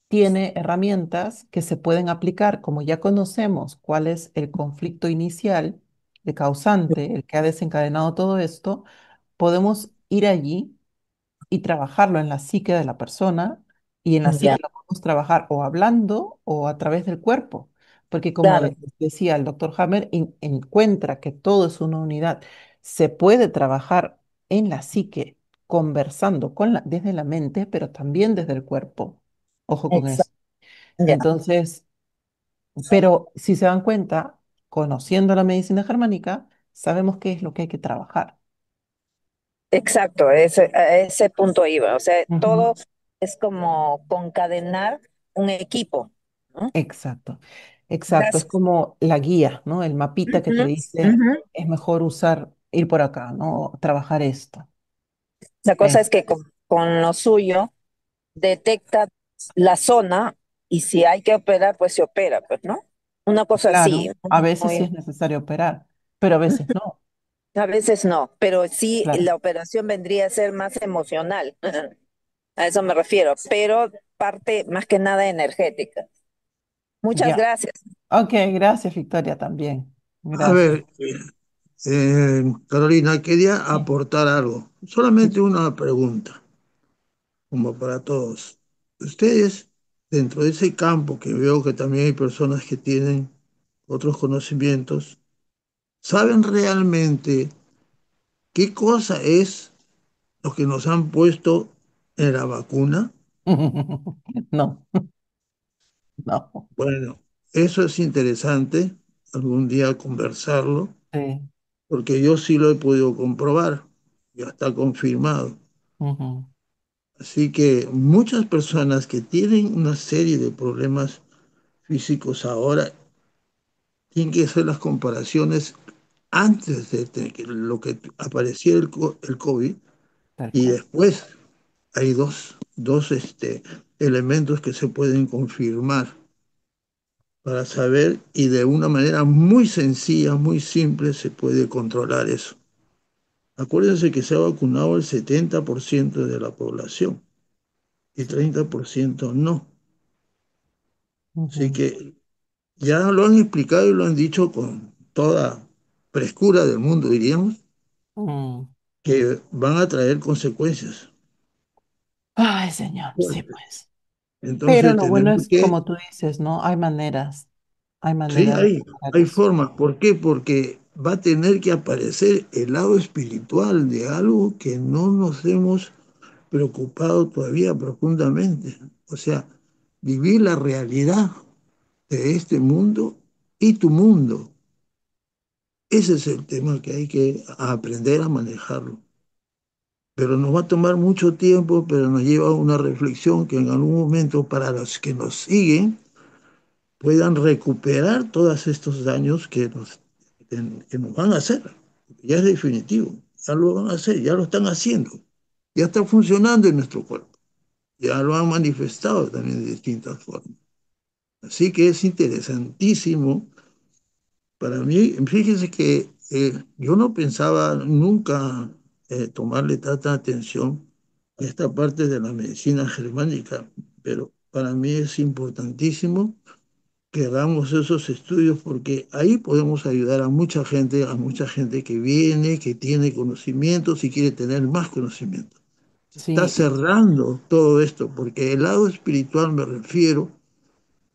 tiene herramientas que se pueden aplicar. Como ya conocemos cuál es el conflicto inicial, el causante, el que ha desencadenado todo esto, podemos ir allí y trabajarlo en la psique de la persona, y en la ya, psique lo podemos trabajar o hablando o a través del cuerpo, porque como claro, decía el doctor Hammer, encuentra que todo es una unidad. Se puede trabajar en la psique conversando desde la mente, pero también desde el cuerpo. Ojo con eso. exacto, ya, Entonces, pero si se dan cuenta, conociendo la medicina germánica, sabemos qué es lo que hay que trabajar. exacto, a ese punto iba. O sea, Ujú. todo es como concadenar un equipo, ¿no? Exacto, exacto. Es Gracias. como la guía, ¿no? El mapita que te Ujú, dice, ujú. es mejor ir por acá, ¿no? Trabajar esto. La cosa Eh, es que con lo suyo detecta la zona y si hay que operar, pues se opera, pues, ¿no? Una cosa así, claro, a veces sí muy, es necesario operar, pero a veces no. a veces no, pero sí Claro, la operación vendría a ser más emocional, a eso me refiero, pero parte más que nada energética. Muchas ya. gracias. Ok, gracias, Victoria, también. A Gracias. ver, Carolina, quería Sí. aportar algo. Solamente una pregunta, como para todos. Ustedes, dentro de ese campo que veo que también hay personas que tienen otros conocimientos, ¿saben realmente qué cosa es lo que nos han puesto en la vacuna? No, no. Bueno, eso es interesante algún día conversarlo, Sí. porque yo sí lo he podido comprobar, ya está confirmado. Ujú, Así que muchas personas que tienen una serie de problemas físicos ahora tienen que hacer las comparaciones antes que lo que apareciera el COVID tal y cual. después. Hay dos elementos que se pueden confirmar para saber y de una manera muy sencilla, muy simple, se puede controlar eso. Acuérdense que se ha vacunado el 70% de la población y 30% no. Así Ujú, que ya lo han explicado y lo han dicho con toda frescura del mundo, diríamos, mm. que van a traer consecuencias Ay, señor, sí, fuertes. pues. Pero Entonces lo bueno tenemos es, que. como tú dices, ¿no? Hay Sí, maneras de superar hay eso. formas. ¿Por qué? Porque va a tener que aparecer el lado espiritual de algo que no nos hemos preocupado todavía profundamente. O sea, vivir la realidad de este mundo y tu mundo. Ese es el tema que hay que aprender a manejarlo. Pero nos va a tomar mucho tiempo, pero nos lleva a una reflexión que en algún momento para los que nos siguen puedan recuperar todos estos daños que nos van a hacer. Ya es definitivo, ya lo van a hacer, ya lo están haciendo, ya está funcionando en nuestro cuerpo, ya lo han manifestado también de distintas formas. Así que es interesantísimo para mí. Fíjese que yo no pensaba nunca tomarle tanta atención a esta parte de la medicina germánica, pero para mí es importantísimo que hagamos esos estudios porque ahí podemos ayudar a mucha gente que viene, que tiene conocimientos y quiere tener más conocimiento. Se está Sí, cerrando todo esto porque el lado espiritual me refiero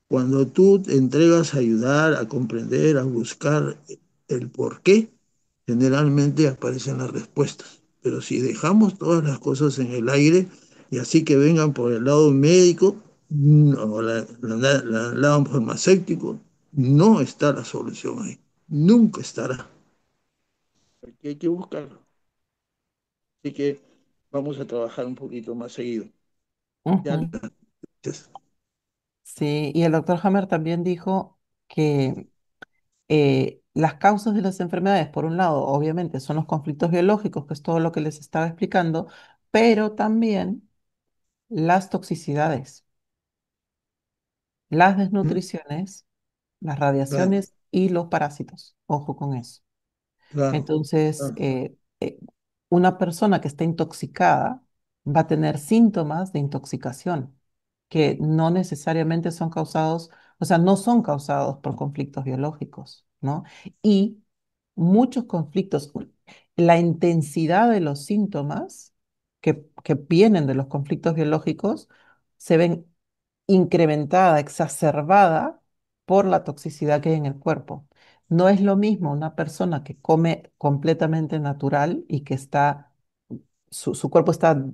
cuando tú te entregas a ayudar, a comprender, a buscar el por qué, generalmente aparecen las respuestas. Pero si dejamos todas las cosas en el aire y así que vengan por el lado médico o el lado farmacéutico, no está la solución ahí. Nunca estará. Aquí hay que buscarlo. Así que vamos a trabajar un poquito más seguido. Ya, ujú. gracias. Sí, y el doctor Hammer también dijo que las causas de las enfermedades, por un lado, obviamente, son los conflictos biológicos, que es todo lo que les estaba explicando, pero también las toxicidades, las ¿Mm? desnutriciones, las Claro, radiaciones y los parásitos. Ojo con eso. claro, Entonces, claro. una persona que está intoxicada va a tener síntomas de intoxicación que no necesariamente son causados, o sea, no son causados por conflictos biológicos, ¿no? Y muchos conflictos, la intensidad de los síntomas que vienen de los conflictos biológicos se ven incrementada, exacerbada por la toxicidad que hay en el cuerpo. No es lo mismo una persona que come completamente natural y que su cuerpo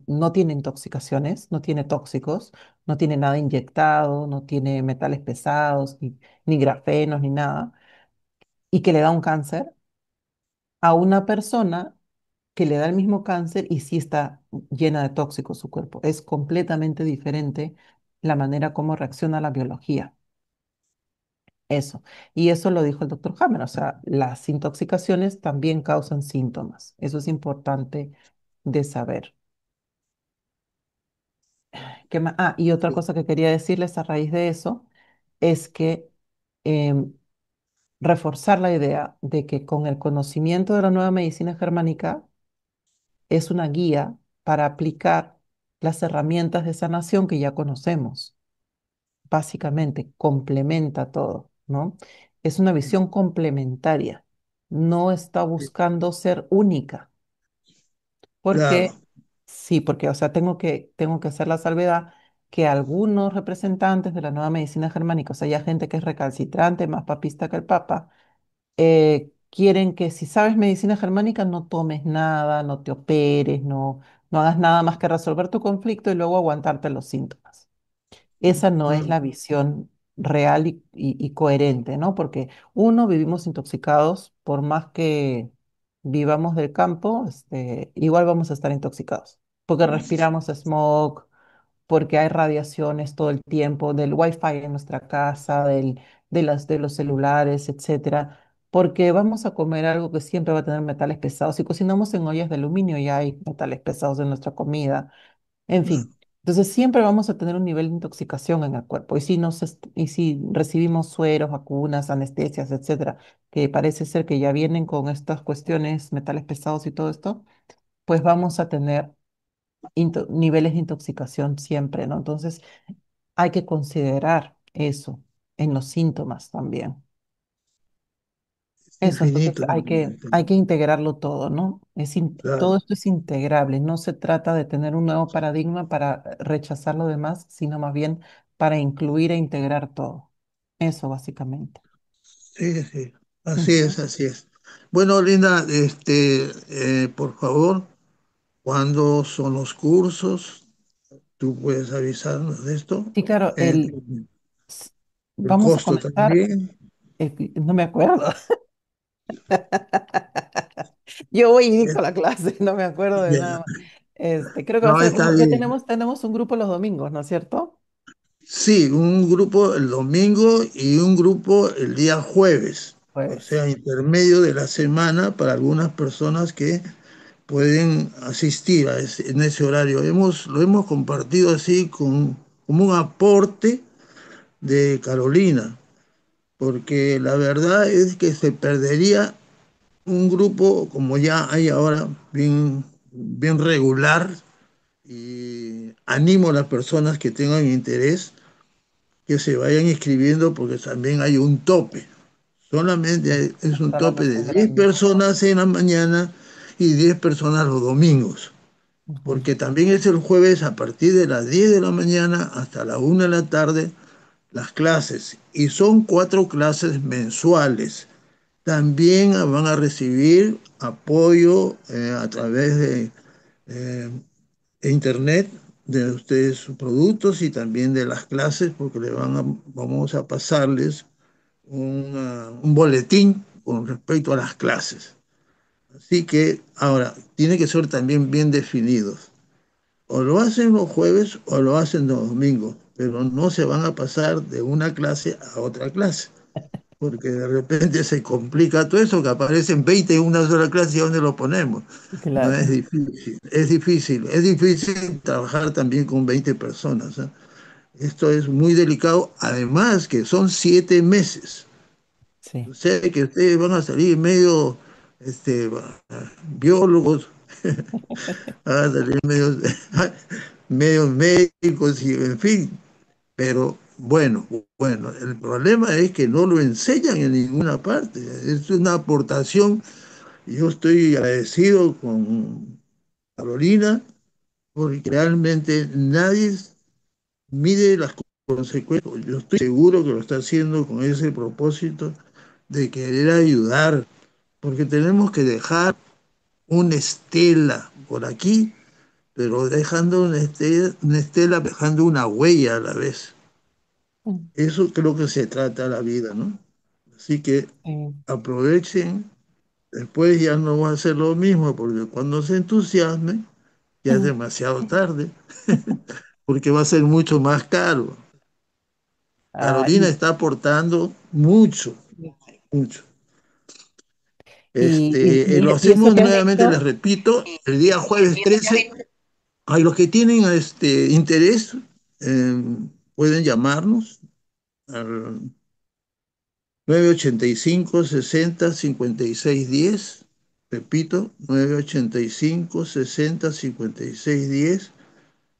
no tiene intoxicaciones, no tiene tóxicos, no tiene nada inyectado, no tiene metales pesados, ni grafenos, ni nada, y que le da un cáncer, a una persona que le da el mismo cáncer y sí está llena de tóxicos su cuerpo. Es completamente diferente la manera como reacciona la biología. Eso. Y eso lo dijo el doctor Hammer. O sea, las intoxicaciones también causan síntomas. Eso es importante de saber. ¿Qué más? Ah, y otra cosa que quería decirles a raíz de eso es que em, reforzar la idea de que con el conocimiento de la nueva medicina germánica es una guía para aplicar las herramientas de sanación que ya conocemos. Básicamente complementa todo, ¿no? Es una visión complementaria, no está buscando ser única, porque Claro. sí, porque, o sea, tengo que hacer la salvedad que algunos representantes de la nueva medicina germánica, o sea, ya gente que es recalcitrante, más papista que el papa, quieren que si sabes medicina germánica no tomes nada, no te operes, no hagas nada más que resolver tu conflicto y luego aguantarte los síntomas. Esa no es Mm, la visión real y coherente, ¿no? Porque uno, vivimos intoxicados, por más que vivamos del campo, igual vamos a estar intoxicados, porque respiramos smog, porque hay radiaciones todo el tiempo del wifi en nuestra casa, de los celulares, etcétera, porque vamos a comer algo que siempre va a tener metales pesados. Si cocinamos en ollas de aluminio, ya hay metales pesados en nuestra comida. En claro. fin, entonces siempre vamos a tener un nivel de intoxicación en el cuerpo. Y si recibimos sueros, vacunas, anestesias, etcétera, que parece ser que ya vienen con estas cuestiones, metales pesados y todo esto, pues vamos a tener niveles de intoxicación siempre, ¿no? Entonces hay que considerar eso en los síntomas también. Es Eso, entonces infinito. hay que integrarlo todo, ¿no? Todo Claro. esto es integrable, no se trata de tener un nuevo paradigma para rechazar lo demás, sino más bien para incluir e integrar todo. Eso básicamente. Sí, sí. Así Ujú. es, así es. Bueno, Linda, por favor, ¿cuándo son los cursos? ¿Tú puedes avisarnos de esto? Sí, claro, Eh, s- el vamos a costo comenzar, también. no me acuerdo. Yo voy a ir Eh, con la clase, no me acuerdo de ya. nada más. Creo que va a No, ser, está bueno, ya bien. tenemos un grupo los domingos, ¿no es cierto? Sí, un grupo el domingo y un grupo el día jueves, o Jueves. sea, intermedio de la semana para algunas personas que pueden asistir en ese horario. Lo hemos compartido así como un aporte de Carolina, porque la verdad es que se perdería un grupo como ya hay ahora, bien regular, y animo a las personas que tengan interés que se vayan inscribiendo porque también hay un tope. Es un Para tope los de más 10 grandes. personas en la mañana y 10 personas los domingos, Ujú. porque también es el jueves a partir de las 10 de la mañana hasta la 1 de la tarde las clases y son 4 clases mensuales. También van a recibir apoyo a través de eh, internet de ustedes sus productos y también de las clases, porque vamos a pasarles un boletín con respecto a las clases. Así que ahora, tiene que ser también bien definidos. O lo hacen los jueves o lo hacen los domingos, pero no se van a pasar de una clase a otra clase, porque de repente se complica todo eso, que aparecen 20 en una sola clase y ¿a dónde lo ponemos? No es Claro. difícil, es difícil trabajar también con 20 personas, ¿eh? Esto es muy delicado, además que son 7 meses. Sí. O sea que ustedes van a salir medio biólogos, van a salir medio médicos y en fin, pero bueno, el problema es que no lo enseñan en ninguna parte. Es una aportación. Yo estoy agradecido con Carolina porque realmente nadie mide las consecuencias. Yo estoy seguro que lo está haciendo con ese propósito de querer ayudar, porque tenemos que dejar una estela por aquí, pero dejando una estela, dejando una huella a la vez. Mm. Eso creo que se trata la vida, ¿no? Así que Sí. aprovechen, después ya no va a ser lo mismo, porque cuando se entusiasme ya es Mm. demasiado tarde, porque va a ser mucho más caro. Ah, Carolina está aportando mucho, mucho. Lo y eso hacemos que has nuevamente, les dicho, repito, el día jueves 13. A los que tienen interés eh, pueden llamarnos al 985 60 56 10. Repito, 985 60 56 10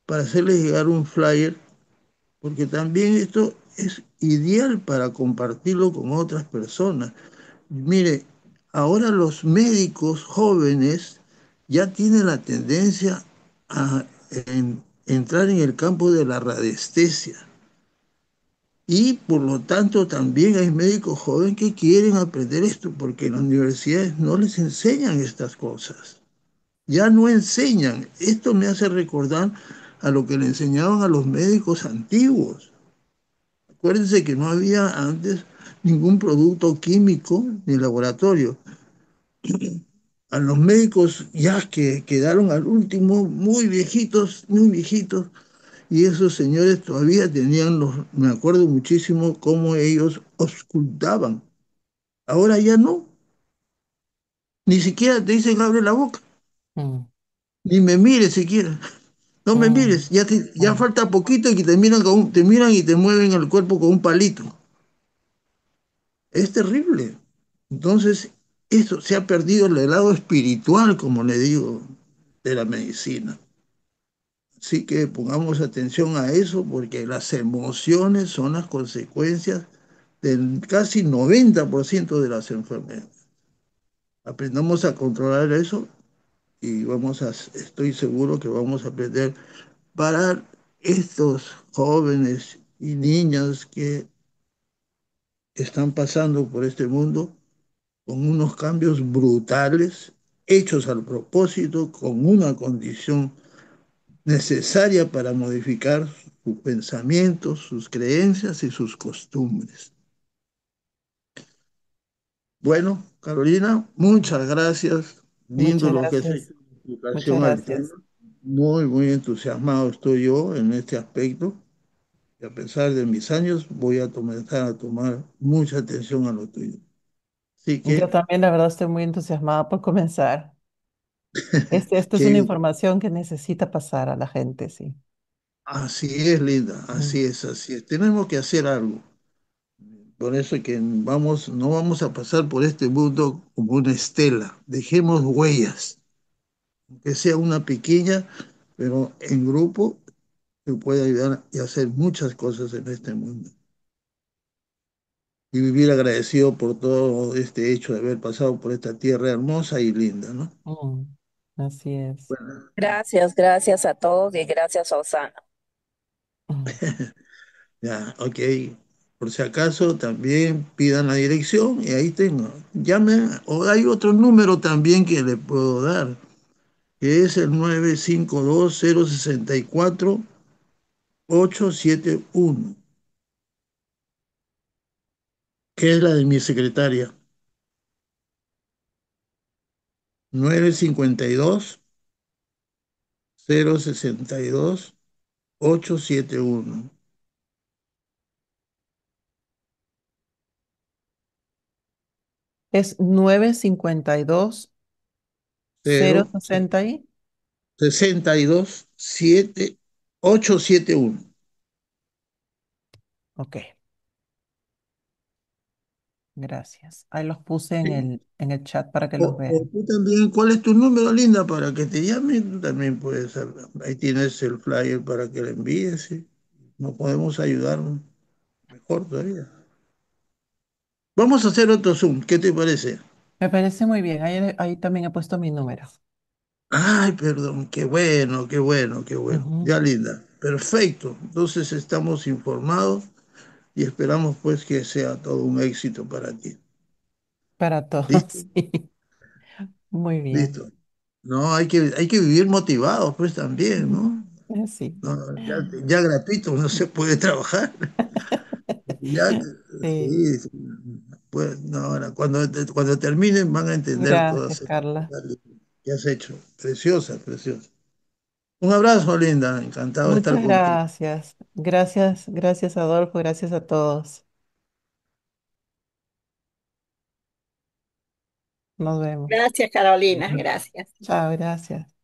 para hacerles llegar un flyer, porque también esto es ideal para compartirlo con otras personas. Mire, ahora los médicos jóvenes ya tienen la tendencia a entrar en el campo de la radiestesia. Y por lo tanto también hay médicos jóvenes que quieren aprender esto, porque en las universidades no les enseñan estas cosas. Ya no enseñan. Esto me hace recordar a lo que le enseñaban a los médicos antiguos. Acuérdense que no había antes ningún producto químico ni laboratorio. A los médicos ya que quedaron al último, muy viejitos, y esos señores todavía tenían me acuerdo muchísimo cómo ellos auscultaban. Ahora ya no, ni siquiera te dicen abre la boca, mm, ni me mires siquiera. No me mm, mires, ya mm, falta poquito y que te miran y te mueven el cuerpo con un palito. Es terrible. Entonces, eso se ha perdido el lado espiritual, como le digo, de la medicina. Así que pongamos atención a eso porque las emociones son las consecuencias del casi 90% de las enfermedades. Aprendamos a controlar eso y estoy seguro que vamos a aprender para estos jóvenes y niñas que están pasando por este mundo con unos cambios brutales, hechos al propósito, con una condición necesaria para modificar sus pensamientos, sus creencias y sus costumbres. Bueno, Carolina, muchas gracias. Lindo muchas lo que es gracias. la Muchas explicación al tema. gracias. Muy entusiasmado estoy yo en este aspecto. Y a pesar de mis años, voy a comenzar a tomar mucha atención a lo tuyo. Así Yo que, también, la verdad, estoy muy entusiasmada por comenzar. Esta es una que información que necesita pasar a la gente, sí. así es, Linda, Mm, así es, así es. Tenemos que hacer algo. Por eso que vamos, no vamos a pasar por este mundo como una estela. Dejemos huellas, que sea una pequeña, pero en grupo que puede ayudar y hacer muchas cosas en este mundo. Y vivir agradecido por todo este hecho de haber pasado por esta tierra hermosa y linda, ¿no? mm, así es. Bueno, Gracias, gracias a todos y gracias a Osana. Mm. ya, ok. Por si acaso también pidan la dirección y ahí tengo. Llamen, o hay otro número también que le puedo dar, que es el 952-064-871, que es la de mi secretaria. 952-062-871. Es 952 0 060 y... 62-7-871. Ok, gracias. Ahí los puse Sí. en el chat para que los O vean. tú también, ¿cuál es tu número, Linda, para que te llame? Tú también puedes, ahí tienes el flyer para que le envíes, ¿sí? Nos podemos ayudar mejor todavía. Vamos a hacer otro Zoom, ¿qué te parece? Me parece muy bien. Ahí también he puesto mi número. Ay, perdón, qué bueno, qué bueno, qué bueno. Ujú. Ya, Linda, perfecto. Entonces estamos informados y esperamos pues que sea todo un éxito para ti. Para todos, ¿Listo? sí. Muy bien. Listo. No, hay que vivir motivados pues también, Ujú. ¿no? Sí. No, ya gratuito no se puede trabajar. Ya, Sí. sí, sí. Pues, no, ahora, cuando terminen van a entender Gracias, todas estas Carla. cosas que has hecho. Preciosa, preciosa. Un abrazo, Linda. Encantado de estar Muchas contigo. gracias. Gracias, gracias, Adolfo. Gracias a todos. Nos vemos. Gracias, Carolina, gracias. Chao, gracias.